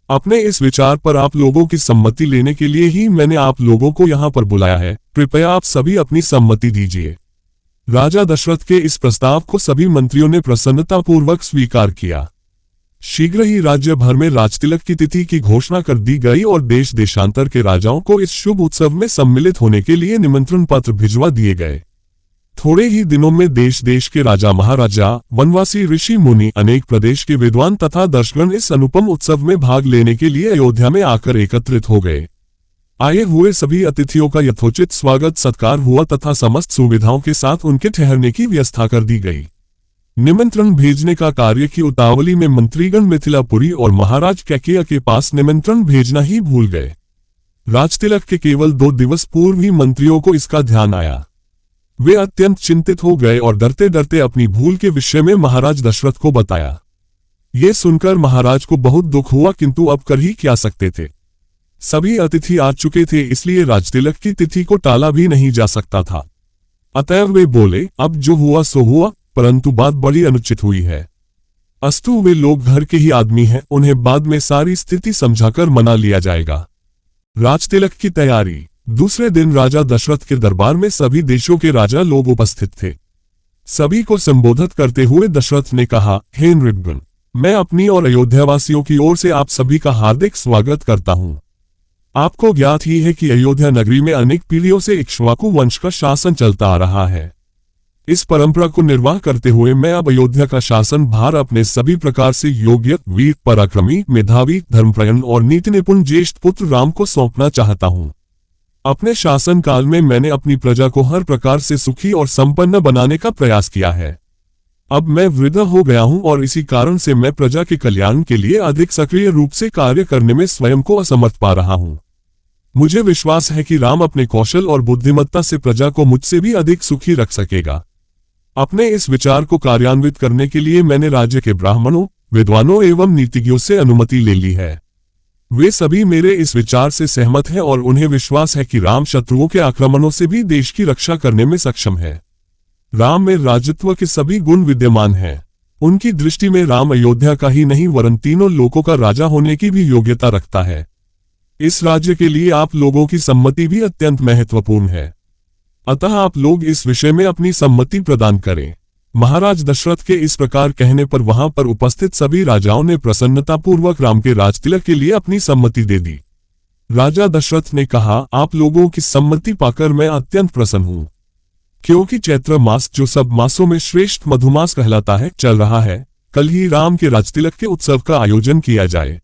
अपने इस विचार पर आप लोगों की सम्मति लेने के लिए ही मैंने आप लोगों को यहाँ पर बुलाया है। कृपया आप सभी अपनी सम्मति दीजिए। राजा दशरथ के इस प्रस्ताव को सभी मंत्रियों ने प्रसन्नतापूर्वक स्वीकार किया। शीघ्र ही राज्य भर में राजतिलक की तिथि की घोषणा कर दी गई और देश देशांतर के राजाओं को इस शुभ उत्सव में सम्मिलित होने के लिए निमंत्रण पत्र भिजवा दिए गए। थोड़े ही दिनों में देश देश के राजा महाराजा, वनवासी, ऋषि मुनि, अनेक प्रदेश के विद्वान तथा दर्शकगण इस अनुपम उत्सव में भाग लेने के लिए अयोध्या में आकर एकत्रित हो गए। आए हुए सभी अतिथियों का यथोचित स्वागत सत्कार हुआ तथा समस्त सुविधाओं के साथ उनके ठहरने की व्यवस्था कर दी गई। निमंत्रण भेजने का कार्य की उतावली में मंत्रीगण मिथिलापुरी और महाराज कैकेय के पास निमंत्रण भेजना ही भूल गए। राजतिलक के केवल 2 दिवस पूर्व ही मंत्रियों को इसका ध्यान आया। वे अत्यंत चिंतित हो गए और डरते डरते अपनी भूल के विषय में महाराज दशरथ को बताया। ये सुनकर महाराज को बहुत दुख हुआ, किंतु अब कर ही क्या सकते थे। सभी अतिथि आ चुके थे, इसलिए राजतिलक की तिथि को टाला भी नहीं जा सकता था। अतएव वे बोले, अब जो हुआ सो हुआ, परंतु बात बड़ी अनुचित हुई है। अस्तु वे लोग घर के ही आदमी हैं, उन्हें बाद में सारी स्थिति समझाकर मना लिया जाएगा। राजतिलक की तैयारी। दूसरे दिन राजा दशरथ के दरबार में सभी देशों के राजा लोग उपस्थित थे। सभी को संबोधित करते हुए दशरथ ने कहा, हे नृपगण, मैं अपनी और अयोध्यावासियों की ओर से आप सभी का हार्दिक स्वागत करता हूं। आपको ज्ञात ही है कि अयोध्या नगरी में अनेक पीढ़ियों से इक्ष्वाकु वंश का शासन चलता आ रहा है। इस परंपरा को निर्वाह करते हुए मैं अब अयोध्या का शासन भार अपने सभी प्रकार से योग्य, वीर, पराक्रमी, मेधावी, धर्मप्रयण और नीति निपुण ज्येष्ठ पुत्र राम को सौंपना चाहता हूं। अपने शासन काल में मैंने अपनी प्रजा को हर प्रकार से सुखी और संपन्न बनाने का प्रयास किया है। अब मैं वृद्ध हो गया हूं और इसी कारण से मैं प्रजा के कल्याण के लिए अधिक सक्रिय रूप से कार्य करने में स्वयं को असमर्थ पा रहा हूं। मुझे विश्वास है कि राम अपने कौशल और बुद्धिमत्ता से प्रजा को मुझसे भी अधिक सुखी रख सकेगा। अपने इस विचार को कार्यान्वित करने के लिए मैंने राज्य के ब्राह्मणों, विद्वानों एवं नीतिज्ञों से अनुमति ले ली है। वे सभी मेरे इस विचार से सहमत हैं और उन्हें विश्वास है कि राम शत्रुओं के आक्रमणों से भी देश की रक्षा करने में सक्षम है। राम में राजत्व के सभी गुण विद्यमान हैं। उनकी दृष्टि में राम अयोध्या का ही नहीं वरन तीनों लोकों का राजा होने की भी योग्यता रखता है। इस राज्य के लिए आप लोगों की सम्मति भी अत्यंत महत्वपूर्ण है। अतः आप लोग इस विषय में अपनी सम्मति प्रदान करें। महाराज दशरथ के इस प्रकार कहने पर वहां पर उपस्थित सभी राजाओं ने प्रसन्नतापूर्वक राम के राजतिलक के लिए अपनी सम्मति दे दी। राजा दशरथ ने कहा, आप लोगों की सम्मति पाकर मैं अत्यंत प्रसन्न हूं, क्योंकि चैत्र मास, जो सब मासों में श्रेष्ठ मधुमास कहलाता है, चल रहा है। कल ही राम के राजतिलक के उत्सव का आयोजन किया जाए।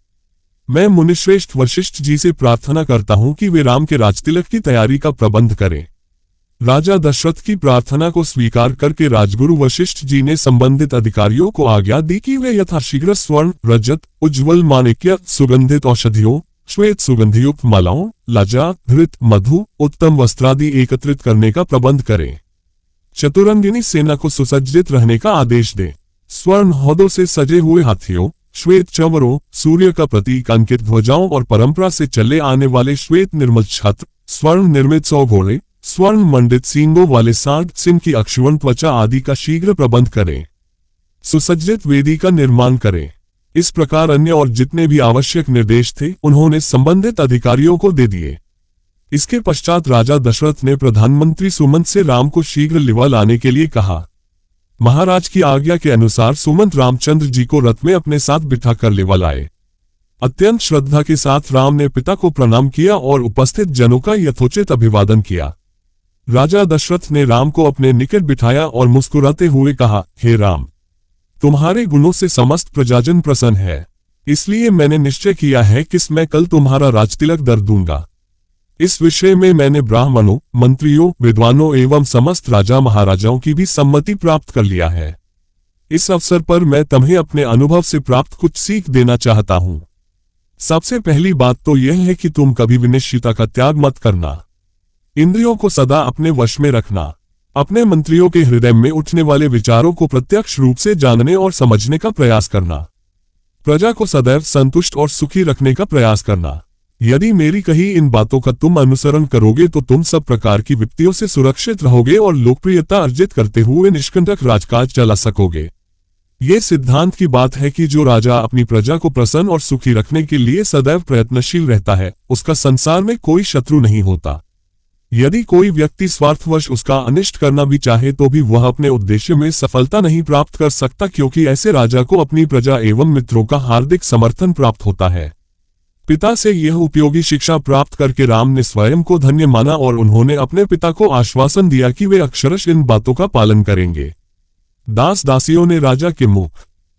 मैं मुनिश्रेष्ठ वशिष्ठ जी से प्रार्थना करता हूं कि वे राम के राजतिलक की तैयारी का प्रबंध करें। राजा दशरथ की प्रार्थना को स्वीकार करके राजगुरु वशिष्ठ जी ने संबंधित अधिकारियों को आज्ञा दी कि वे यथाशीघ्र स्वर्ण, रजत, उज्ज्वल माणिक्य, सुगंधित औषधियों, श्वेत सुगंधियुक्त मालाओं, लज्जा, घृत, मधु, उत्तम वस्त्रादि एकत्रित करने का प्रबंध करें। चतुरंगिनी सेना को सुसज्जित रहने का आदेश दें। स्वर्ण हौदों से सजे हुए हाथियों, श्वेत चंवरों, सूर्य का प्रतीक अंकित ध्वजाओं और परंपरा से चले आने वाले श्वेत निर्मल छत्र, स्वर्ण निर्मित 100 घोड़े, स्वर्ण मंडित सींगों वाले 60 सिंह की अक्षुवण त्वचा आदि का शीघ्र प्रबंध करें। सुसज्जित वेदी का निर्माण करें। इस प्रकार अन्य और जितने भी आवश्यक निर्देश थे उन्होंने संबंधित अधिकारियों को दे दिए। इसके पश्चात राजा दशरथ ने प्रधानमंत्री सुमंत से राम को शीघ्र लिवा लाने के लिए कहा। महाराज की आज्ञा के अनुसार सुमंत रामचंद्र जी को रथ में अपने साथ बिठाकर लिवा लाए। अत्यंत श्रद्धा के साथ राम ने पिता को प्रणाम किया और उपस्थित जनों का यथोचित अभिवादन किया। राजा दशरथ ने राम को अपने निकट बिठाया और मुस्कुराते हुए कहा, हे राम, तुम्हारे गुणों से समस्त प्रजाजन प्रसन्न है, इसलिए मैंने निश्चय किया है कि मैं कल तुम्हारा राजतिलक धर दूंगा। इस विषय में मैंने ब्राह्मणों, मंत्रियों, विद्वानों एवं समस्त राजा महाराजाओं की भी सम्मति प्राप्त कर लिया है। इस अवसर पर मैं तुम्हें अपने अनुभव से प्राप्त कुछ सीख देना चाहता हूं। सबसे पहली बात तो यह है कि तुम कभी विनिश्चितता का त्याग मत करना। इंद्रियों को सदा अपने वश में रखना। अपने मंत्रियों के हृदय में उठने वाले विचारों को प्रत्यक्ष रूप से जानने और समझने का प्रयास करना। प्रजा को सदैव संतुष्ट और सुखी रखने का प्रयास करना। यदि मेरी कही इन बातों का तुम अनुसरण करोगे तो तुम सब प्रकार की विपत्तियों से सुरक्षित रहोगे और लोकप्रियता अर्जित करते हुए निष्कंटक राजकाज चला सकोगे। ये सिद्धांत की बात है कि जो राजा अपनी प्रजा को प्रसन्न और सुखी रखने के लिए सदैव प्रयत्नशील रहता है, उसका संसार में कोई शत्रु नहीं होता। यदि कोई व्यक्ति स्वार्थवश उसका अनिष्ट करना भी चाहे तो भी वह अपने उद्देश्य में सफलता नहीं प्राप्त कर सकता, क्योंकि ऐसे राजा को अपनी प्रजा एवं मित्रों का हार्दिक समर्थन प्राप्त होता है। पिता से यह उपयोगी शिक्षा प्राप्त करके राम ने स्वयं को धन्य माना और उन्होंने अपने पिता को आश्वासन दिया कि वे अक्षरशः इन बातों का पालन करेंगे। दास दासियों ने राजा के मुख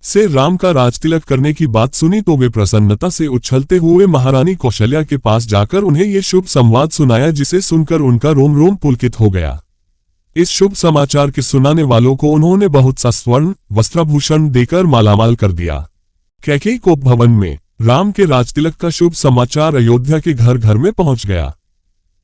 से राम का राजतिलक करने की बात सुनी तो वे प्रसन्नता से उछलते हुए महारानी कौशल्या के पास जाकर उन्हें ये शुभ संवाद सुनाया, जिसे सुनकर उनका रोम रोम पुलकित हो गया। इस शुभ समाचार के सुनाने वालों को उन्होंने बहुत सा स्वर्ण वस्त्राभूषण देकर मालामाल कर दिया। कैकेयी को भवन में राम के राजतिलक का शुभ समाचार अयोध्या के घर घर में पहुंच गया।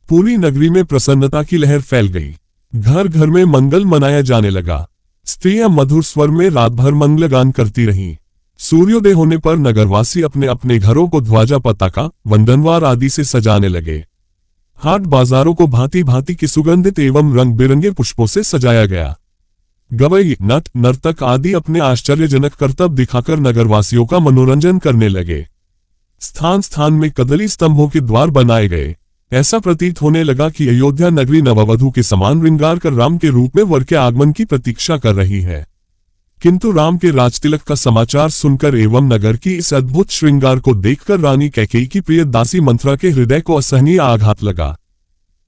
पूरी नगरी में प्रसन्नता की लहर फैल गई। घर घर में मंगल मनाया जाने लगा। स्त्रियां मधुर स्वर में रात भर मंगलगान करती रहीं। सूर्योदय होने पर नगरवासी अपने अपने घरों को ध्वजा पताका, वंदनवार आदि से सजाने लगे। हाट बाजारों को भांति भांति की सुगंधित एवं रंग बिरंगे पुष्पों से सजाया गया। गवई, नट, नर्तक आदि अपने आश्चर्यजनक करतब दिखाकर नगरवासियों का मनोरंजन करने लगे। स्थान स्थान में कदली स्तंभों के द्वार बनाए गए। ऐसा प्रतीत होने लगा कि अयोध्या नगरी नववधू के समान श्रृंगार कर राम के रूप में वर के आगमन की प्रतीक्षा कर रही है। किंतु राम के राजतिलक का समाचार सुनकर एवं नगर की इस अद्भुत श्रृंगार को देखकर रानी कैकेयी की प्रिय दासी मंथरा के हृदय को असहनीय आघात लगा।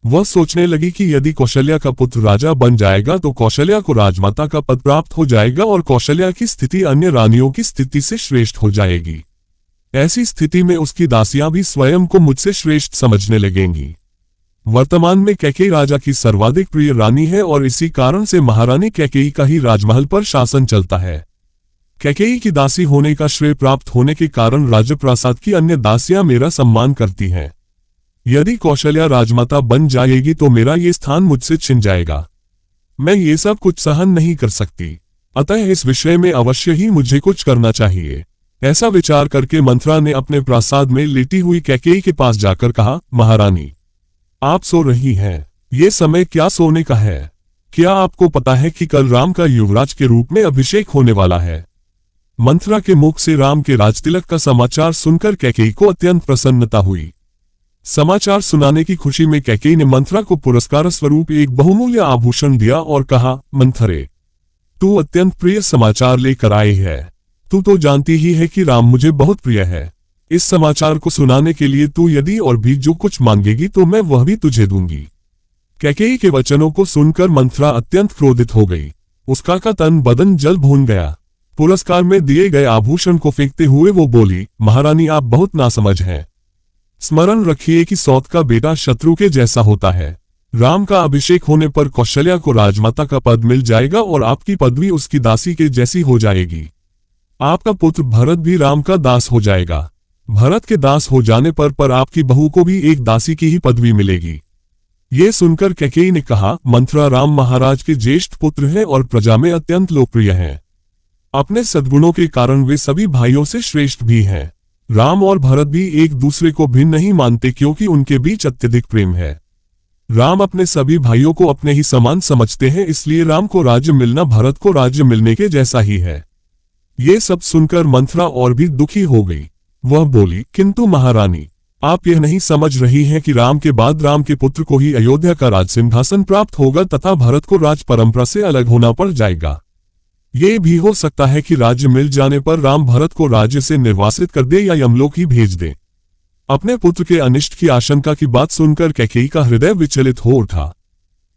वह सोचने लगी कि यदि कौशल्या का पुत्र राजा बन जाएगा तो कौशल्या को राजमाता का पद प्राप्त हो जाएगा और कौशल्या की स्थिति अन्य रानियों की स्थिति से श्रेष्ठ हो जाएगी। ऐसी स्थिति में उसकी दासियां भी स्वयं को मुझसे श्रेष्ठ समझने लगेंगी। वर्तमान में कैकेयी राजा की सर्वाधिक प्रिय रानी है और इसी कारण से महारानी कैकेयी का ही राजमहल पर शासन चलता है। कैकेयी की दासी होने का श्रेय प्राप्त होने के कारण राजप्रासाद की अन्य दासियां मेरा सम्मान करती हैं। यदि कौशल्या राजमाता बन जाएगी तो मेरा ये स्थान मुझसे छिन जाएगा। मैं ये सब कुछ सहन नहीं कर सकती, अतः इस विषय में अवश्य ही मुझे कुछ करना चाहिए। ऐसा विचार करके मंथरा ने अपने प्रासाद में लेटी हुई कैकेयी के पास जाकर कहा, महारानी, आप सो रही हैं। ये समय क्या सोने का है? क्या आपको पता है कि कल राम का युवराज के रूप में अभिषेक होने वाला है? मंथरा के मुख से राम के राजतिलक का समाचार सुनकर कैकेयी को अत्यंत प्रसन्नता हुई। समाचार सुनाने की खुशी में कैकेयी ने मंथरा को पुरस्कार स्वरूप एक बहुमूल्य आभूषण दिया और कहा, मंथरे, तू अत्यंत प्रिय समाचार लेकर आई है। तू तो जानती ही है कि राम मुझे बहुत प्रिय है। इस समाचार को सुनाने के लिए तू यदि और भी जो कुछ मांगेगी तो मैं वह भी तुझे दूंगी। कैकेयी के वचनों को सुनकर मंथरा अत्यंत क्रोधित हो गई। उसका का तन बदन जल भून गया। पुरस्कार में दिए गए आभूषण को फेंकते हुए वो बोली, महारानी, आप बहुत नासमझ हैं। स्मरण रखिए कि सौत का बेटा शत्रु के जैसा होता है। राम का अभिषेक होने पर कौशल्या को राजमाता का पद मिल जाएगा और आपकी पदवी उसकी दासी के जैसी हो जाएगी। आपका पुत्र भरत भी राम का दास हो जाएगा। भरत के दास हो जाने पर आपकी बहू को भी एक दासी की ही पदवी मिलेगी। ये सुनकर कैकेयी ने कहा, मंथरा, राम महाराज के ज्येष्ठ पुत्र हैं और प्रजा में अत्यंत लोकप्रिय हैं। अपने सद्गुणों के कारण वे सभी भाइयों से श्रेष्ठ भी हैं। राम और भरत भी एक दूसरे को भिन्न नहीं मानते क्योंकि उनके बीच अत्यधिक प्रेम है। राम अपने सभी भाइयों को अपने ही समान समझते हैं, इसलिए राम को राज्य मिलना भरत को राज्य मिलने के जैसा ही है। ये सब सुनकर मंथरा और भी दुखी हो गई। वह बोली, किंतु महारानी, आप यह नहीं समझ रही हैं कि राम के बाद राम के पुत्र को ही अयोध्या का राज सिंहासन प्राप्त होगा तथा भरत को राज परंपरा से अलग होना पड़ जाएगा। ये भी हो सकता है कि राज्य मिल जाने पर राम भरत को राज्य से निर्वासित कर दे या यमलोक ही भेज दे। अपने पुत्र के अनिष्ट की आशंका की बात सुनकर कैकेयी का हृदय विचलित हो उठा।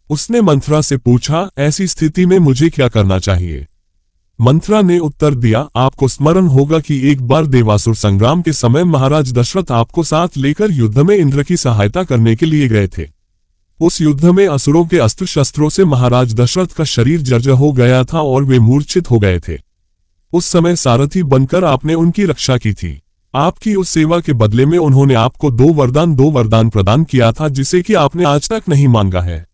उसने मंथरा से पूछा, ऐसी स्थिति में मुझे क्या करना चाहिए? मंथरा ने उत्तर दिया, आपको स्मरण होगा कि एक बार देवासुर संग्राम के समय महाराज दशरथ आपको साथ लेकर युद्ध में इंद्र की सहायता करने के लिए गए थे। उस युद्ध में असुरों के अस्त्र शस्त्रों से महाराज दशरथ का शरीर जर्जर हो गया था और वे मूर्छित हो गए थे। उस समय सारथी बनकर आपने उनकी रक्षा की थी। आपकी उस सेवा के बदले में उन्होंने आपको दो वरदान प्रदान किया था जिसे कि आपने आज तक नहीं मांगा है।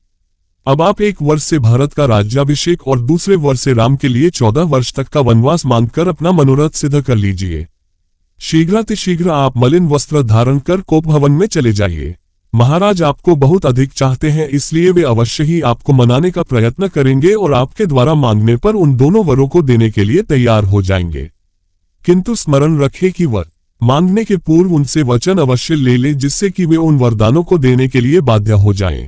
अब आप एक वर्ष से भारत का राज्याभिषेक और दूसरे वर्ष से राम के लिए 14 वर्ष तक का वनवास मांगकर अपना मनोरथ सिद्ध कर लीजिए। शीघ्रातिशीघ्र आप मलिन वस्त्र धारण कर कोप भवन में चले जाइए। महाराज आपको बहुत अधिक चाहते हैं, इसलिए वे अवश्य ही आपको मनाने का प्रयत्न करेंगे और आपके द्वारा मांगने पर उन दोनों वरों को देने के लिए तैयार हो जाएंगे। किंतु स्मरण रखें कि वर मांगने के पूर्व उनसे वचन अवश्य ले ले, जिससे कि वे उन वरदानों को देने के लिए बाध्य हो जाएं।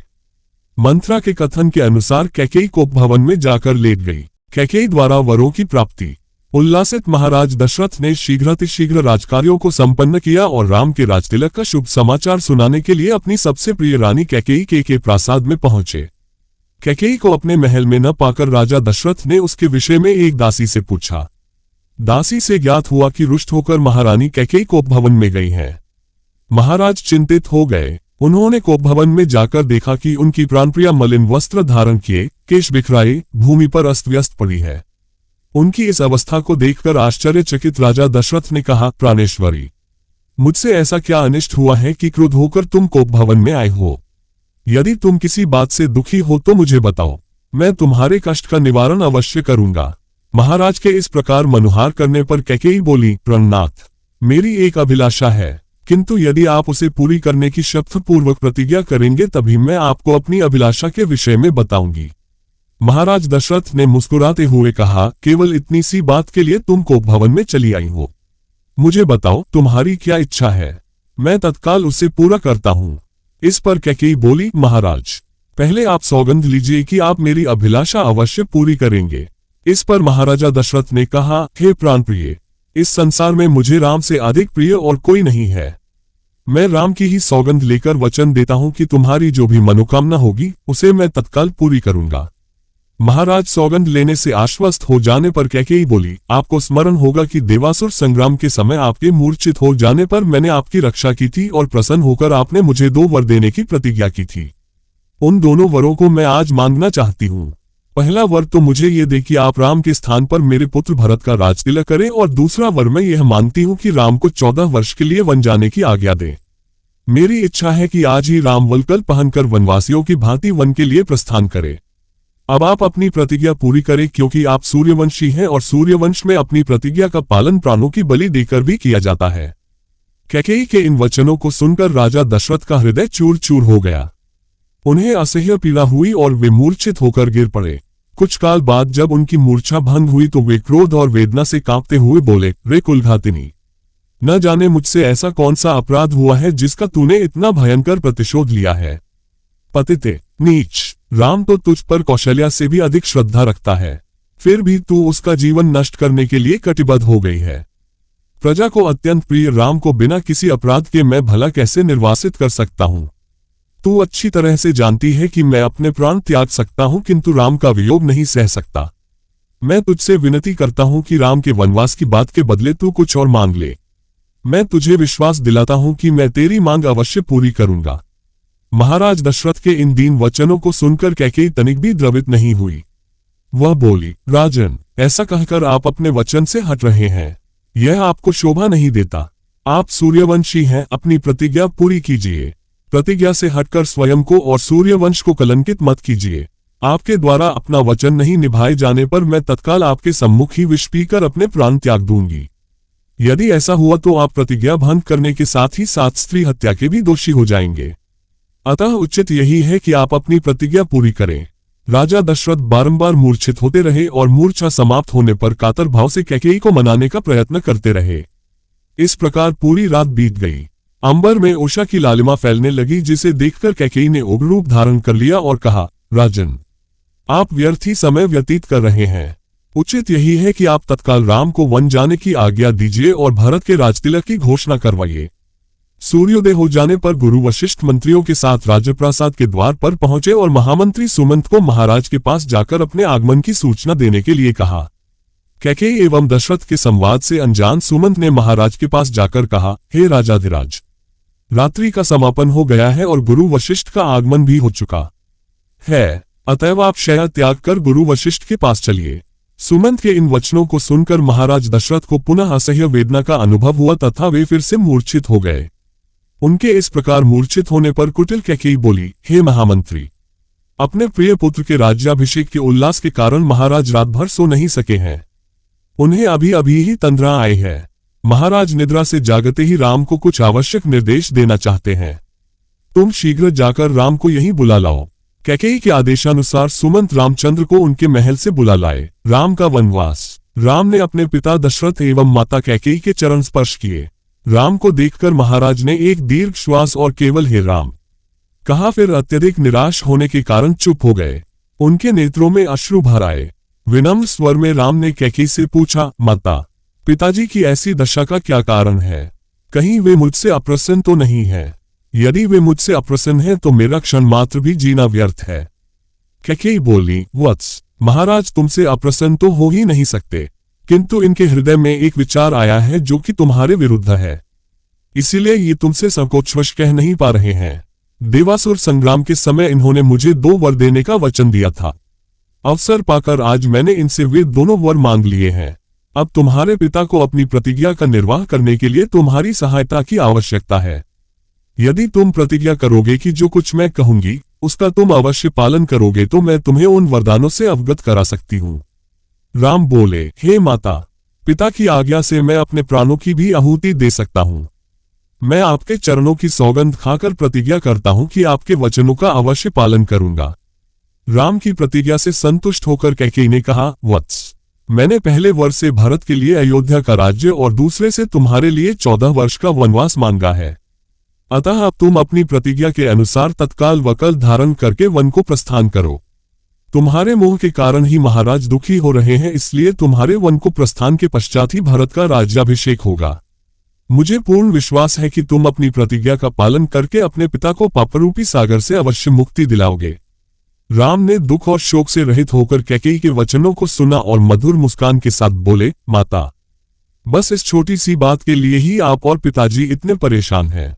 मंथरा के कथन के अनुसार कैकेयी कोप भवन में जाकर लेट गई। कैकेयी द्वारा वरों की प्राप्ति। उल्लासित महाराज दशरथ ने शीघ्रातिशीघ्र राजकार्यों को संपन्न किया और राम के राजतिलक का शुभ समाचार सुनाने के लिए अपनी सबसे प्रिय रानी कैकेयी के प्रासाद में पहुंचे। कैकेयी को अपने महल में न पाकर राजा दशरथ ने उसके विषय में एक दासी से पूछा। दासी से ज्ञात हुआ कि रुष्ट होकर महारानी कैकेयी कोप भवन में गई हैं। महाराज चिंतित हो गए। उन्होंने कोप भवन में जाकर देखा कि उनकी प्राणप्रिया मलिन वस्त्र धारण किए, केश बिखराए, भूमि पर अस्त व्यस्त पड़ी है। उनकी इस अवस्था को देखकर आश्चर्यचकित राजा दशरथ ने कहा, प्राणेश्वरी, मुझसे ऐसा क्या अनिष्ट हुआ है कि क्रुद्ध होकर तुम कोप भवन में आए हो? यदि तुम किसी बात से दुखी हो तो मुझे बताओ, मैं तुम्हारे कष्ट का निवारण अवश्य करूंगा। महाराज के इस प्रकार मनुहार करने पर कैकेयी बोली, प्रणनाथ, मेरी एक अभिलाषा है, किंतु यदि आप उसे पूरी करने की शपथपूर्वक प्रतिज्ञा करेंगे तभी मैं आपको अपनी अभिलाषा के विषय में बताऊंगी। महाराज दशरथ ने मुस्कुराते हुए कहा, केवल इतनी सी बात के लिए तुम कोप भवन में चली आई हो? मुझे बताओ तुम्हारी क्या इच्छा है, मैं तत्काल उसे पूरा करता हूँ। इस पर कैकेयी बोली, महाराज, पहले आप सौगंध लीजिए कि आप मेरी अभिलाषा अवश्य पूरी करेंगे। इस पर महाराजा दशरथ ने कहा, हे प्राणप्रिय, इस संसार में मुझे राम से अधिक प्रिय और कोई नहीं है। मैं राम की ही सौगंध लेकर वचन देता हूं कि तुम्हारी जो भी मनोकामना होगी उसे मैं तत्काल पूरी करूंगा। महाराज सौगंध लेने से आश्वस्त हो जाने पर कैकेयी बोली, आपको स्मरण होगा कि देवासुर संग्राम के समय आपके मूर्छित हो जाने पर मैंने आपकी रक्षा की थी और प्रसन्न होकर आपने मुझे 2 वर देने की प्रतिज्ञा की थी। उन दोनों वरों को मैं आज मांगना चाहती हूँ। पहला वर तो मुझे ये दे कि आप राम के स्थान पर मेरे पुत्र भरत का राजतिलक करें, और दूसरा वर मैं यह मांगती हूँ कि राम को 14 वर्ष के लिए वन जाने की आज्ञा दें। मेरी इच्छा है कि आज ही राम वल्कल पहनकर वनवासियों की भांति वन के लिए प्रस्थान करे। अब आप अपनी प्रतिज्ञा पूरी करें, क्योंकि आप सूर्यवंशी हैं और सूर्यवंश में अपनी प्रतिज्ञा का पालन प्राणों की बलि देकर भी किया जाता है। कैकेयी के इन वचनों को सुनकर राजा दशरथ का हृदय चूर चूर हो गया। उन्हें असह्य पीड़ा हुई और वे मूर्छित होकर गिर पड़े। कुछ काल बाद जब उनकी मूर्छा भंग हुई तो वे क्रोध और वेदना से कांपते हुए बोले, रे कुलघातिनी, न जाने मुझसे ऐसा कौन सा अपराध हुआ है जिसका तूने इतना भयंकर प्रतिशोध लिया है। पतिते, नीच, राम तो तुझ पर कौशल्या से भी अधिक श्रद्धा रखता है, फिर भी तू उसका जीवन नष्ट करने के लिए कटिबद्ध हो गई है। प्रजा को अत्यंत प्रिय राम को बिना किसी अपराध के मैं भला कैसे निर्वासित कर सकता हूँ? तू अच्छी तरह से जानती है कि मैं अपने प्राण त्याग सकता हूं, किंतु राम का वियोग नहीं सह सकता। मैं तुझसे विनती करता हूं कि राम के वनवास की बात के बदले तू कुछ और मांग ले। मैं तुझे विश्वास दिलाता हूं कि मैं तेरी मांग अवश्य पूरी करूंगा। महाराज दशरथ के इन दीन वचनों को सुनकर कैकेयी तनिक भी द्रवित नहीं हुई। वह बोली, राजन, ऐसा कहकर आप अपने वचन से हट रहे हैं, यह आपको शोभा नहीं देता। आप सूर्यवंशी हैं, अपनी प्रतिज्ञा पूरी कीजिए। प्रतिज्ञा से हटकर स्वयं को और सूर्यवंश को कलंकित मत कीजिए। आपके द्वारा अपना वचन नहीं निभाए जाने पर मैं तत्काल आपके सम्मुख ही विष पीकर अपने प्राण त्याग दूंगी। यदि ऐसा हुआ तो आप प्रतिज्ञा भंग करने के साथ ही साथ स्त्री हत्या के भी दोषी हो जाएंगे। अतः उचित यही है कि आप अपनी प्रतिज्ञा पूरी करें। राजा दशरथ बारंबार मूर्छित होते रहे और मूर्छा समाप्त होने पर कातर भाव से कैकेयी को मनाने का प्रयत्न करते रहे। इस प्रकार पूरी रात बीत गई। अंबर में उषा की लालिमा फैलने लगी, जिसे देखकर कैकेयी ने उग्र रूप धारण कर लिया और कहा, राजन, आप व्यर्थ ही समय व्यतीत कर रहे हैं। उचित यही है कि आप तत्काल राम को वन जाने की आज्ञा दीजिए और भारत के राजतिलक की घोषणा करवाइए। सूर्योदय हो जाने पर गुरु वशिष्ठ मंत्रियों के साथ राजप्रासाद के द्वार पर पहुंचे और महामंत्री सुमंत को महाराज के पास जाकर अपने आगमन की सूचना देने के लिए कहा। कैकेयी एवं दशरथ के संवाद से अनजान सुमंत ने महाराज के पास जाकर कहा, हे राजाधिराज, रात्रि का समापन हो गया है और गुरु वशिष्ठ का आगमन भी हो चुका है, अतएव आप शय्या त्याग कर गुरु वशिष्ठ के पास चलिए। सुमंत के इन वचनों को सुनकर महाराज दशरथ को पुनः असह्य वेदना का अनुभव हुआ तथा वे फिर से मूर्छित हो गए। उनके इस प्रकार मूर्छित होने पर कुटिल कैकेयी बोली, हे महामंत्री, अपने प्रिय पुत्र के राज्याभिषेक के उल्लास के कारण महाराज रात भर सो नहीं सके हैं। उन्हें अभी अभी ही तंद्रा आई है। महाराज निद्रा से जागते ही राम को कुछ आवश्यक निर्देश देना चाहते हैं। तुम शीघ्र जाकर राम को यहीं बुला लाओ। कैकेयी के आदेशानुसार सुमंत रामचंद्र को उनके महल से बुला लाए। राम का वनवास। राम ने अपने पिता दशरथ एवं माता कैकेयी के चरण स्पर्श किए। राम को देखकर महाराज ने एक दीर्घ श्वास और केवल हे राम कहा, फिर अत्यधिक निराश होने के कारण चुप हो गए। उनके नेत्रों में अश्रु भर आए। विनम्र स्वर में राम ने कैकेयी से पूछा, माता, पिताजी की ऐसी दशा का क्या कारण है? कहीं वे मुझसे अप्रसन्न तो नहीं है? यदि वे मुझसे अप्रसन्न हैं तो मेरा क्षण मात्र भी जीना व्यर्थ है। कैकेयी बोली, वत्स, महाराज तुमसे अप्रसन्न तो हो ही नहीं सकते, किंतु इनके हृदय में एक विचार आया है जो कि तुम्हारे विरुद्ध है, इसीलिए ये तुमसे संकोचवश कह नहीं पा रहे हैं। देवासुर संग्राम के समय इन्होंने मुझे 2 वर देने का वचन दिया था। अवसर पाकर आज मैंने इनसे वे दोनों वर मांग लिए हैं। अब तुम्हारे पिता को अपनी प्रतिज्ञा का निर्वाह करने के लिए तुम्हारी सहायता की आवश्यकता है। यदि तुम प्रतिज्ञा करोगे कि जो कुछ मैं कहूंगी उसका तुम अवश्य पालन करोगे तो मैं तुम्हें उन वरदानों से अवगत करा सकती हूँ। राम बोले, हे माता, पिता की आज्ञा से मैं अपने प्राणों की भी आहुति दे सकता हूँ। मैं आपके चरणों की सौगंध खाकर प्रतिज्ञा करता हूँ कि आपके वचनों का अवश्य पालन करूंगा। राम की प्रतिज्ञा से संतुष्ट होकर कैकेयी ने कहा, वत्स, मैंने पहले वर्ष से भारत के लिए अयोध्या का राज्य और दूसरे से तुम्हारे लिए 14 वर्ष का वनवास मांगा है। अतः अब तुम अपनी प्रतिज्ञा के अनुसार तत्काल वकल धारण करके वन को प्रस्थान करो। तुम्हारे मोह के कारण ही महाराज दुखी हो रहे हैं, इसलिए तुम्हारे वन को प्रस्थान के पश्चात ही भारत का राज्याभिषेक होगा। मुझे पूर्ण विश्वास है कि तुम अपनी प्रतिज्ञा का पालन करके अपने पिता को पापरूपी सागर से अवश्य मुक्ति दिलाओगे। राम ने दुख और शोक से रहित होकर कैकेयी के वचनों को सुना और मधुर मुस्कान के साथ बोले, माता, बस इस छोटी सी बात के लिए ही आप और पिताजी इतने परेशान हैं।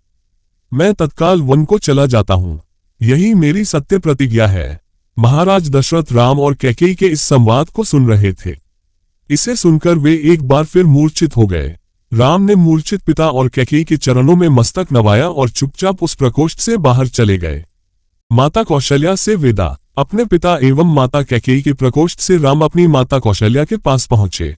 मैं तत्काल वन को चला जाता हूँ, यही मेरी सत्य प्रतिज्ञा है। महाराज दशरथ राम और कैकेयी के इस संवाद को सुन रहे थे। इसे सुनकर वे एक बार फिर मूर्छित हो गए। राम ने मूर्छित पिता और कैकेयी के चरणों में मस्तक नवाया और चुपचाप उस प्रकोष्ठ से बाहर चले गए। माता कौशल्या से विदा। अपने पिता एवं माता कैकेयी के प्रकोष्ठ से राम अपनी माता कौशल्या के पास पहुंचे।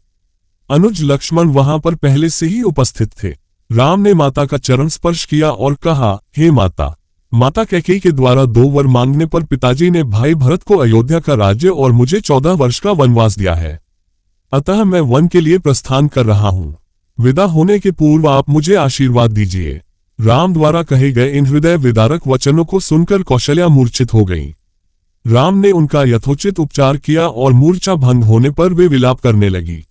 अनुज लक्ष्मण वहां पर पहले से ही उपस्थित थे। राम ने माता का चरण स्पर्श किया और कहा, हे माता, माता कैकेयी के द्वारा 2 वर मांगने पर पिताजी ने भाई भरत को अयोध्या का राज्य और मुझे 14 वर्ष का वनवास दिया है। अतः मैं वन के लिए प्रस्थान कर रहा हूँ। विदा होने के पूर्व आप मुझे आशीर्वाद दीजिए। राम द्वारा कहे गए इन हृदय विदारक वचनों को सुनकर कौशल्या मूर्छित हो गई। राम ने उनका यथोचित उपचार किया और मूर्छा भंग होने पर वे विलाप करने लगी।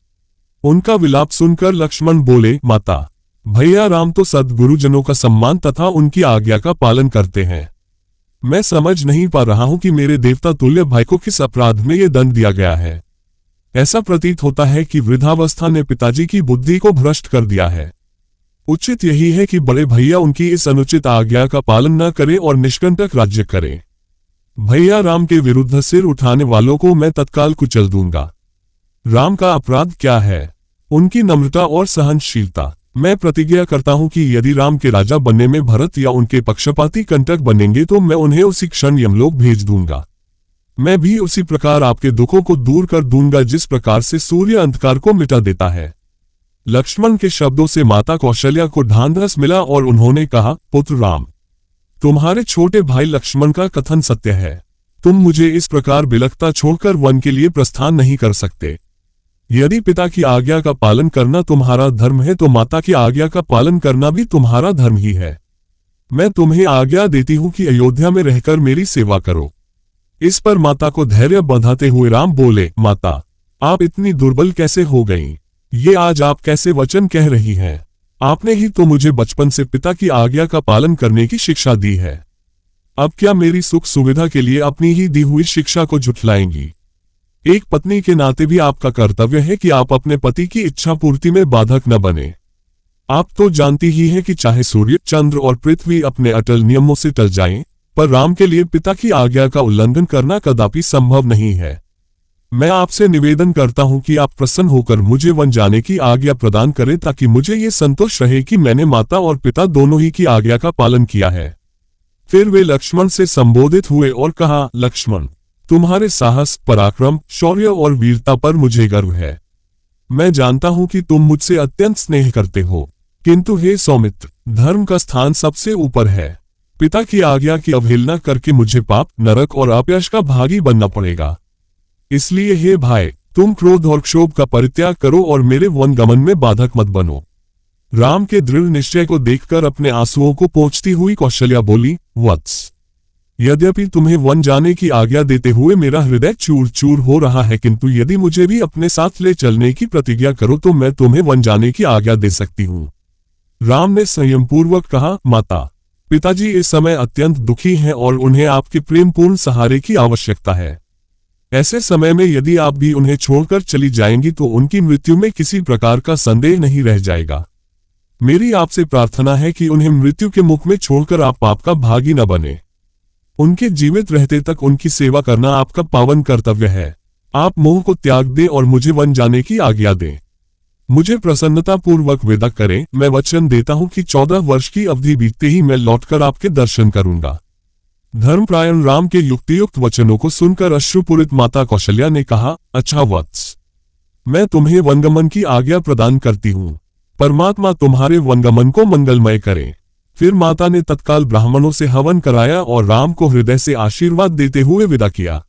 उनका विलाप सुनकर लक्ष्मण बोले, माता, भैया राम तो सद्गुरुजनों का सम्मान तथा उनकी आज्ञा का पालन करते हैं। मैं समझ नहीं पा रहा हूं कि मेरे देवता तुल्य भाई को किस अपराध में ये दंड दिया गया है। ऐसा प्रतीत होता है कि वृद्धावस्था ने पिताजी की बुद्धि को भ्रष्ट कर दिया है। उचित यही है कि बड़े भैया उनकी इस अनुचित आज्ञा का पालन न करें और निष्कंटक राज्य करें। भैया राम के विरुद्ध सिर उठाने वालों को मैं तत्काल कुचल दूंगा। राम का अपराध क्या है? उनकी नम्रता और सहनशीलता। मैं प्रतिज्ञा करता हूं कि यदि राम के राजा बनने में भरत या उनके पक्षपाती कंटक बनेंगे तो मैं उन्हें उसी क्षण यमलोक भेज दूंगा। मैं भी उसी प्रकार आपके दुखों को दूर कर दूंगा जिस प्रकार से सूर्य अंधकार को मिटा देता है। लक्ष्मण के शब्दों से माता कौशल्या को ढांढस मिला और उन्होंने कहा, पुत्र राम, तुम्हारे छोटे भाई लक्ष्मण का कथन सत्य है। तुम मुझे इस प्रकार बिलखता छोड़कर वन के लिए प्रस्थान नहीं कर सकते। यदि पिता की आज्ञा का पालन करना तुम्हारा धर्म है तो माता की आज्ञा का पालन करना भी तुम्हारा धर्म ही है। मैं तुम्हें आज्ञा देती हूं कि अयोध्या में रहकर मेरी सेवा करो। इस पर माता को धैर्य बंधाते हुए राम बोले, माता, आप इतनी दुर्बल कैसे हो गईं? ये आज आप कैसे वचन कह रही हैं? आपने ही तो मुझे बचपन से पिता की आज्ञा का पालन करने की शिक्षा दी है। अब क्या मेरी सुख सुविधा के लिए अपनी ही दी हुई शिक्षा को झुठलाएंगी? एक पत्नी के नाते भी आपका कर्तव्य है कि आप अपने पति की इच्छा पूर्ति में बाधक न बने। आप तो जानती ही हैं कि चाहे सूर्य, चंद्र और पृथ्वी अपने अटल नियमों से टल जाएं, पर राम के लिए पिता की आज्ञा का उल्लंघन करना कदापि संभव नहीं है। मैं आपसे निवेदन करता हूं कि आप प्रसन्न होकर मुझे वन जाने की आज्ञा प्रदान करें, ताकि मुझे ये संतोष रहे कि मैंने माता और पिता दोनों ही की आज्ञा का पालन किया है। फिर वे लक्ष्मण से संबोधित हुए और कहा, लक्ष्मण, तुम्हारे साहस, पराक्रम, शौर्य और वीरता पर मुझे गर्व है। मैं जानता हूं कि तुम मुझसे अत्यंत स्नेह करते हो, किंतु हे सौमित्र, धर्म का स्थान सबसे ऊपर है। पिता की आज्ञा की अवहेलना करके मुझे पाप, नरक और अपयश का भागी बनना पड़ेगा। इसलिए हे भाई, तुम क्रोध और क्षोभ का परित्याग करो और मेरे वन गमन में बाधक मत बनो। राम के दृढ़ निश्चय को देखकर अपने आंसुओं को पोंछती हुई कौशल्या बोली, वत्स, यद्यपि तुम्हें वन जाने की आज्ञा देते हुए मेरा हृदय चूर चूर हो रहा है, किंतु यदि मुझे भी अपने साथ ले चलने की प्रतिज्ञा करो तो मैं तुम्हें वन जाने की आज्ञा दे सकती हूँ। राम ने संयमपूर्वक कहा, माता, पिताजी इस समय अत्यंत दुखी हैं और उन्हें आपके प्रेमपूर्ण सहारे की आवश्यकता है। ऐसे समय में यदि आप भी उन्हें छोड़कर चली जाएंगी तो उनकी मृत्यु में किसी प्रकार का संदेह नहीं रह जाएगा। मेरी आपसे प्रार्थना है कि उन्हें मृत्यु के मुख में छोड़कर आप पाप का भागी न बने। उनके जीवित रहते तक उनकी सेवा करना आपका पावन कर्तव्य है। आप मोह को त्याग दें और मुझे वन जाने की आज्ञा दें। मुझे प्रसन्नता पूर्वक विदा करें। मैं वचन देता हूं कि 14 वर्ष की अवधि बीतते ही मैं लौटकर आपके दर्शन करूंगा। धर्मप्रायण राम के युक्तियुक्त वचनों को सुनकर अश्रुपूरित माता कौशल्या ने कहा, अच्छा वत्स, मैं तुम्हें वनगमन की आज्ञा प्रदान करती हूँ। परमात्मा तुम्हारे वनगमन को मंगलमय करे। फिर माता ने तत्काल ब्राह्मणों से हवन कराया और राम को हृदय से आशीर्वाद देते हुए विदा किया।